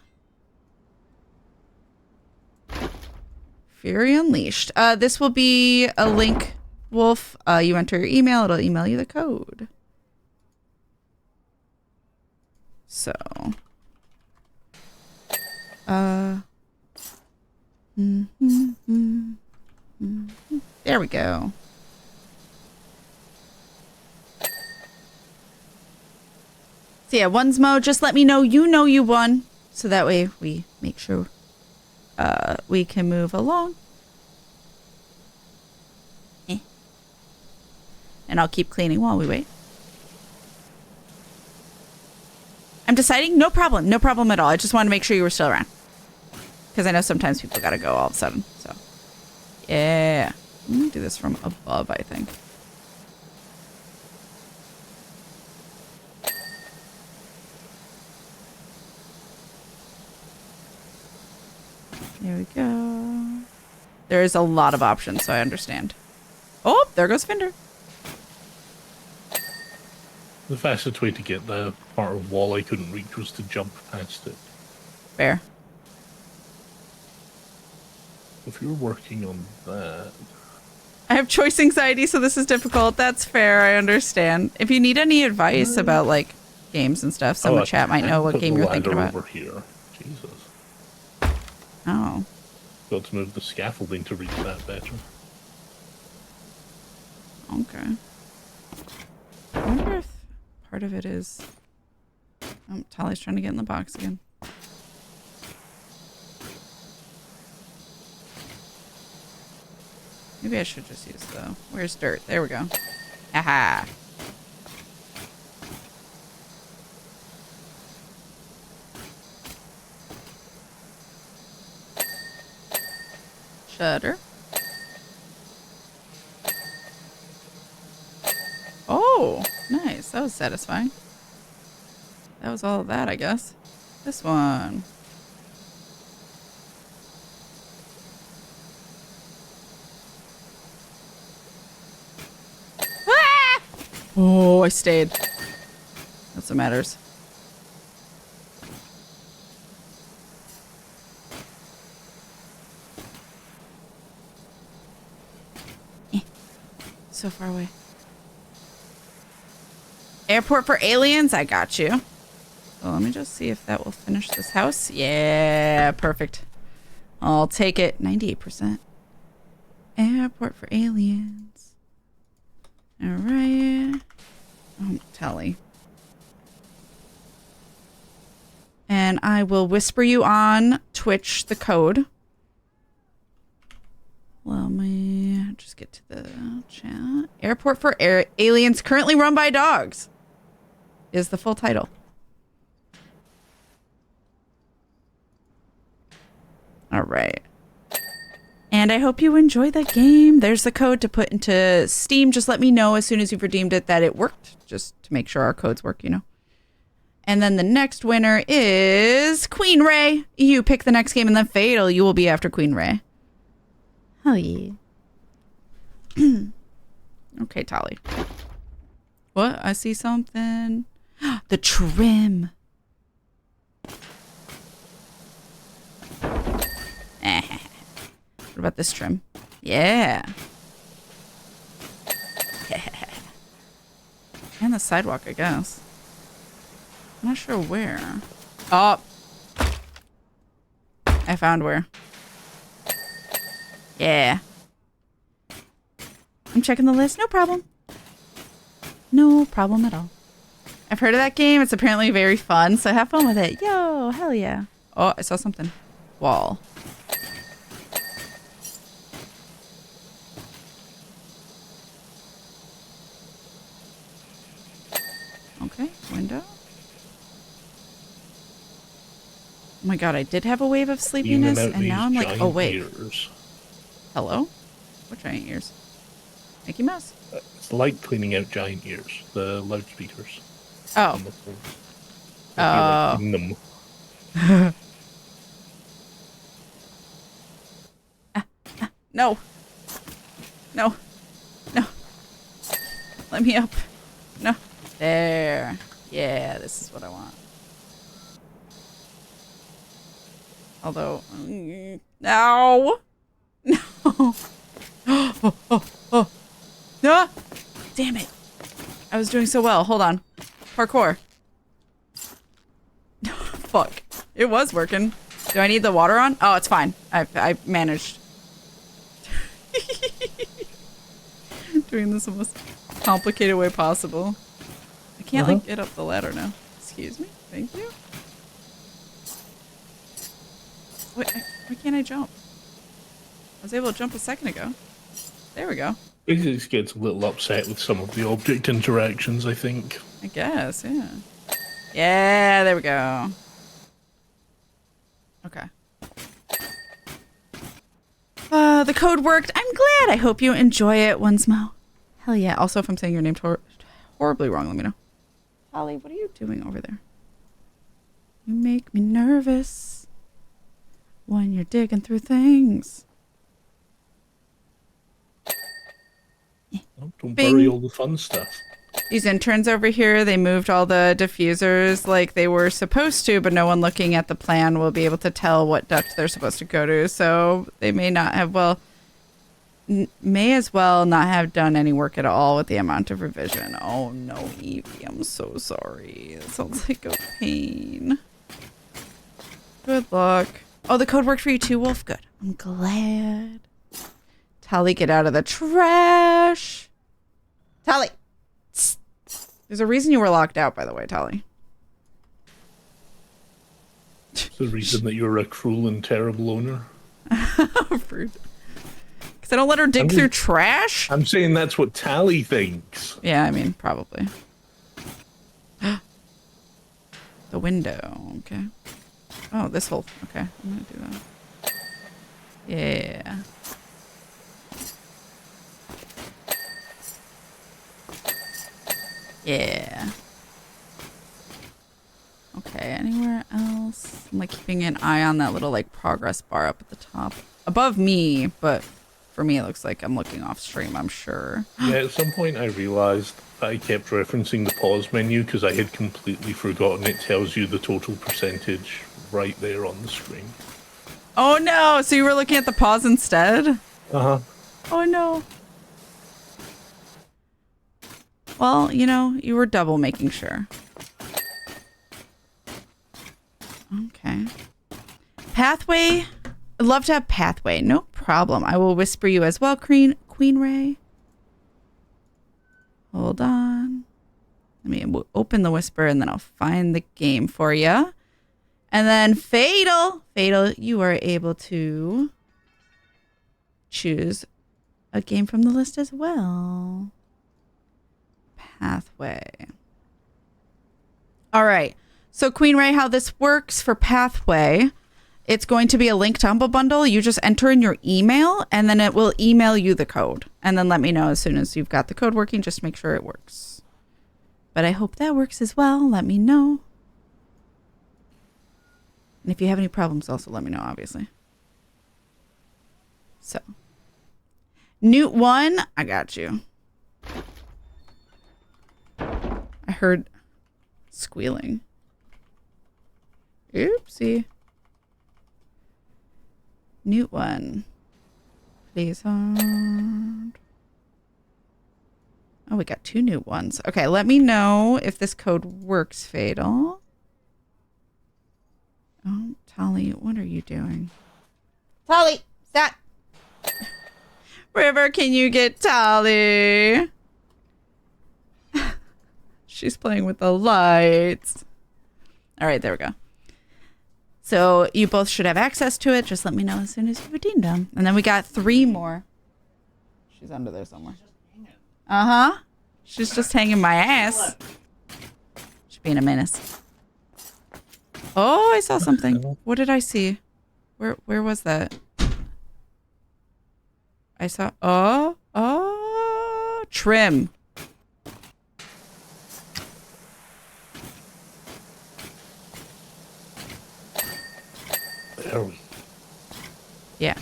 Fury Unleashed. This will be a link, Wolf. You enter your email. It'll email you the code. So. There we go. So yeah, one's Mo. Just let me know you won, so that way we make sure we can move along. And I'll keep cleaning while we wait. I'm deciding, no problem at all. I just wanted to make sure you were still around, because I know sometimes people gotta go all of a sudden. So yeah, I'm gonna do this from above, I think. There we go. There is a lot of options, so I understand. Oh, there goes Fyndir. The fastest way to get the part of wall I couldn't reach was to jump past it. Fair. If you're working on that... I have choice anxiety, so this is difficult. That's fair, I understand. If you need any advice about, like, games and stuff, someone in chat might know what game you're thinking about. Over here. Jesus. Oh. Got to move the scaffolding to reach that better. Okay. I wonder if part of it is... Oh, Tally's trying to get in the box again. Maybe I should just use the... Where's dirt? There we go. Aha! Shutter. Oh, nice. That was satisfying. That was all of that, I guess. This one. Ah! Oh, I stayed. That's what matters. So far away. Airport for aliens? I got you. So let me just see if that will finish this house. Yeah, perfect. I'll take it. 98%. Airport for aliens. All right. Oh, Tally. And I will whisper you on Twitch the code. Let me just get to the chat. Airport for aliens currently run by dogs is the full title. All right. And I hope you enjoy the game. There's the code to put into Steam. Just let me know as soon as you've redeemed it that it worked, just to make sure our codes work, you know. And then the next winner is Queen Ray. You pick the next game, and then Fatal, you will be after Queen Ray. Oh, yeah. Okay, Tally. What? I see something. The trim. What about this trim? Yeah. And the sidewalk, I guess. I'm not sure where. Oh. I found where. Yeah. I'm checking the list. No problem. No problem at all. I've heard of that game. It's apparently very fun, so have fun with it. Yo, hell yeah. Oh, I saw something. Wall. Okay, window. Oh my god, I did have a wave of sleepiness, and now I'm like, oh wait. Ears. Hello? What giant ears? Mickey Mouse? It's like cleaning out giant ears, the loudspeakers. Oh. Oh. Oh. No. No. No. Let me up. No. There. Yeah, this is what I want. Although, no. No. Oh. No. Damn it. I was doing so well. Hold on. Parkour. Fuck. It was working. Do I need the water on? Oh, it's fine. I managed. Doing this the most complicated way possible. I can't like get up the ladder now. Excuse me. Thank you. Wait, why can't I jump? I was able to jump a second ago. There we go. It just gets a little upset with some of the object interactions, I think. I guess, yeah. Yeah, there we go. Okay. The code worked. I'm glad. I hope you enjoy it, Onesmo. Hell yeah. Also, if I'm saying your name horribly wrong, let me know. Holly, what are you doing over there? You make me nervous when you're digging through things. Oh, don't Bing. bury all the fun stuff. These interns over here, they moved all the diffusers like they were supposed to, but no one looking at the plan will be able to tell what duct they're supposed to go to. So they may not have, may as well not have done any work at all with the amount of revision. Oh no, Evie, I'm so sorry. That sounds like a pain. Good luck. Oh, the code worked for you too, Wolf? Good. I'm glad. Tally, get out of the trash. Tally. There's a reason you were locked out, by the way, Tally. It's the reason that you're a cruel and terrible owner. Because I don't let her dig through trash? I'm saying that's what Tally thinks. Yeah, I mean, probably. The window, okay. Oh, this whole... Okay, I'm going to do that. Yeah. Yeah. Okay, anywhere else? I'm like keeping an eye on that little like progress bar up at the top. Above me, but for me it looks like I'm looking off stream, I'm sure. Yeah, at some point I realized that I kept referencing the pause menu because I had completely forgotten it tells you the total percentage right there on the screen. Oh no, so you were looking at the pause instead? Uh-huh. Oh no. Well, you know, you were double making sure. Okay. Pathway. I'd love to have pathway. No problem. I will whisper you as well, Queen Ray. Hold on. Let me open the whisper and then I'll find the game for you. And then Fatal. Fatal, you are able to choose a game from the list as well. Pathway. All right. So Queen Ray, how this works for Pathway, it's going to be a linked Humble Bundle. You just enter in your email and then it will email you the code. And then let me know as soon as you've got the code working. Just make sure it works. But I hope that works as well. Let me know. And if you have any problems, also let me know, obviously. So. Newt 1, I got you. I heard squealing. Oopsie. Newt 1. Please hold. Oh, we got 2 Newt 1s. Okay, let me know if this code works, Fatal. Oh, Tally, what are you doing? Tally, stop. River, can you get Tally? She's playing with the lights. All right, there we go. So you both should have access to it. Just let me know as soon as you've redeemed them. And then we got 3 more. She's under there somewhere. Uh-huh. She's just hanging my ass. She's being a menace. Oh, I saw something. What did I see? Where was that? I saw... Oh, trim. There we Yeah.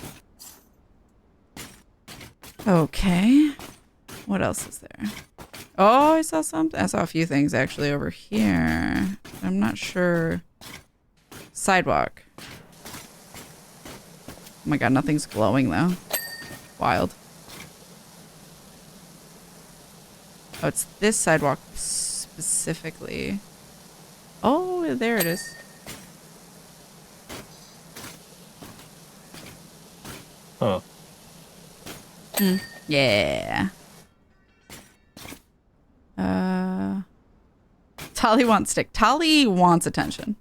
Okay. What else is there? Oh, I saw something. I saw a few things actually over here. I'm not sure. Sidewalk. Oh my god, nothing's glowing though. Wild. Oh, it's this sidewalk specifically. Oh, there it is. Huh. Yeah. Tali wants stick. Tali wants attention,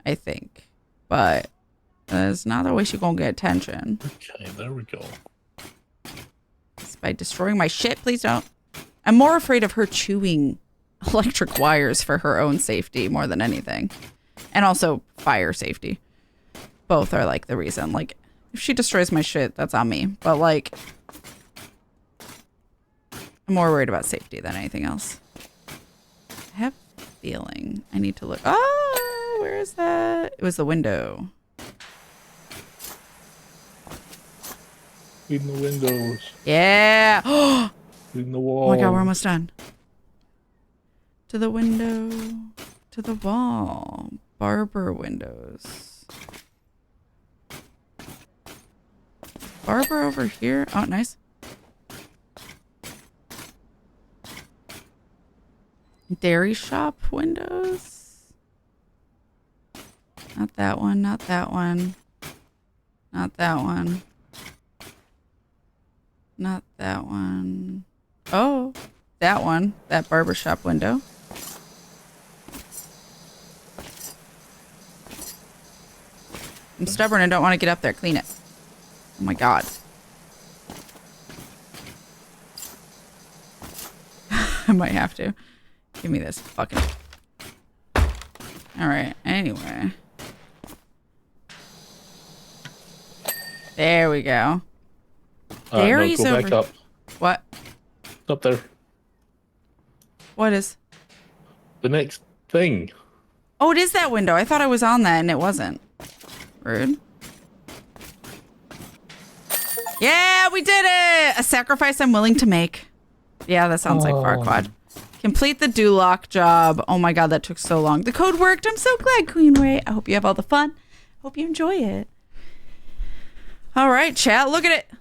I think. But there's not a way she's gonna get attention. Okay, there we go. It's by destroying my shit. Please don't. I'm more afraid of her chewing electric wires for her own safety more than anything. And also fire safety. Both are like the reason. Like, if she destroys my shit, that's on me. But like, I'm more worried about safety than anything else. I have a feeling I need to look. Oh, where is that? It was the window. In the windows. Yeah. In the wall. Oh my god, we're almost done. To the window. To the wall. Barber windows. Barber over here. Oh, nice. Dairy shop windows. Not that one, not that one. Not that one. Not that one. Oh, that one. That barbershop window. I'm stubborn and don't want to get up there. Clean it. Oh my god. I might have to. Give me this. Fuck it. Alright, anyway. There we go. Dairy's no, go over. back up. What? It's up there. What is? The next thing. Oh, it is that window. I thought I was on that and it wasn't. Rude. Yeah, we did it! A sacrifice I'm willing to make. Yeah, that sounds like Farquaad. Complete the Duloc job. Oh my god, that took so long. The code worked. I'm so glad, Queen Ray. I hope you have all the fun. Hope you enjoy it. All right, chat. Look at it.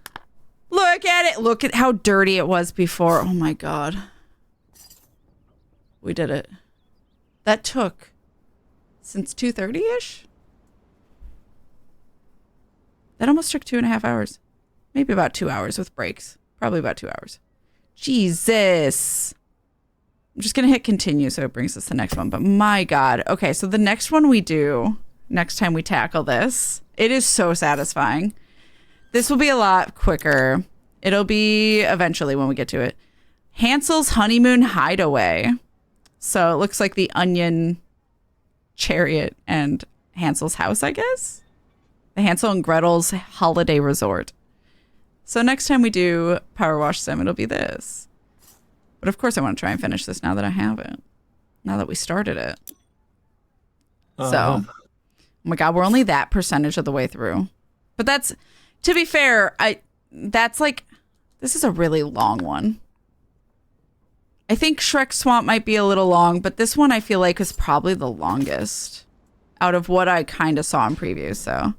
Look at it. Look at how dirty it was before. Oh my god. We did it. That took since 2:30-ish? That almost took 2.5 hours. Maybe about 2 hours with breaks. Probably about 2 hours. Jesus. I'm just going to hit continue so it brings us to the next one. But my God. Okay, so the next one we do, next time we tackle this, it is so satisfying. This will be a lot quicker. It'll be eventually when we get to it. Hansel's Honeymoon Hideaway. So it looks like the Onion Chariot and Hansel's house, I guess? The Hansel and Gretel's Holiday Resort. So next time we do PowerWash Sim, it'll be this. But of course I want to try and finish this now that I have it. Now that we started it. So, oh my God, we're only that percentage of the way through. But that's, to be fair, that's like, this is a really long one. I think Shrek Swamp might be a little long, but this one I feel like is probably the longest out of what I kind of saw in previews, so.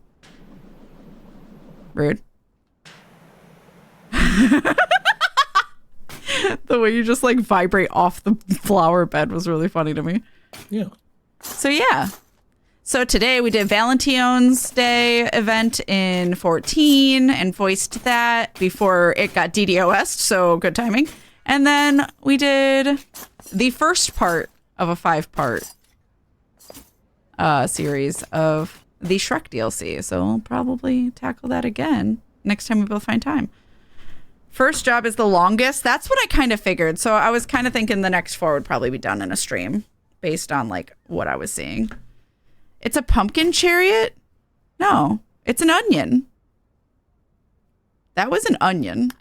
Rude. The way you just like vibrate off the flower bed was really funny to me. Yeah. So yeah. So today we did Valentine's Day event in 14 and voiced that before it got DDoS'd, so good timing. And then we did the first part of a 5-part series of the Shrek DLC. So we'll probably tackle that again next time we both find time. First job is the longest. That's what I kind of figured. So I was kind of thinking the next 4 would probably be done in a stream based on like what I was seeing. It's a pumpkin chariot? No, it's an onion. That was an onion.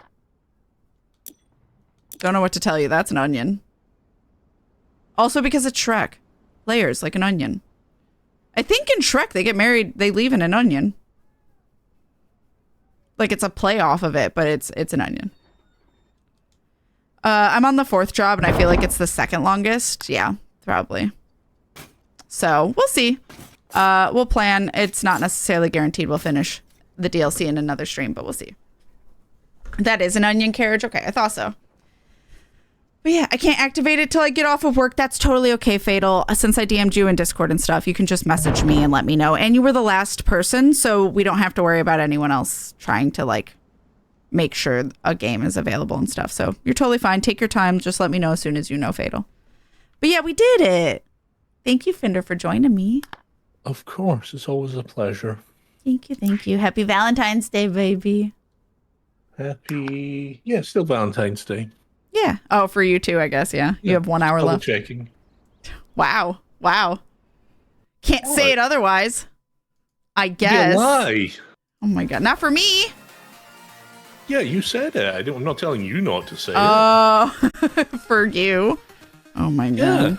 Don't know what to tell you. That's an onion. Also because it's Shrek. Layers like an onion. I think in Shrek they get married, they leave in an onion. Like it's a play off of it, but it's an onion. I'm on the 4th job and I feel like it's the 2nd longest. Yeah, probably. So we'll see. We'll plan. It's not necessarily guaranteed we'll finish the DLC in another stream, but we'll see. That is an onion carriage. Okay, I thought so. But yeah, I can't activate it till I get off of work. That's totally okay, Fatal. Since I DM'd you in Discord and stuff, you can just message me and let me know. And you were the last person, so we don't have to worry about anyone else trying to like make sure a game is available and stuff. So you're totally fine. Take your time. Just let me know as soon as you know, Fatal. But yeah, we did it. Thank you, Fyndir, for joining me. Of course, it's always a pleasure. Thank you, thank you. Happy Valentine's Day, baby. Still Valentine's Day. Yeah. Oh, for you too, I guess. Yeah. You have 1 hour left. Checking. Wow. Can't say it otherwise. I guess. Yeah, why? Oh my God. Not for me. Yeah, you said it. I'm not telling you not to say it. Oh, for you. Oh my God. Yeah.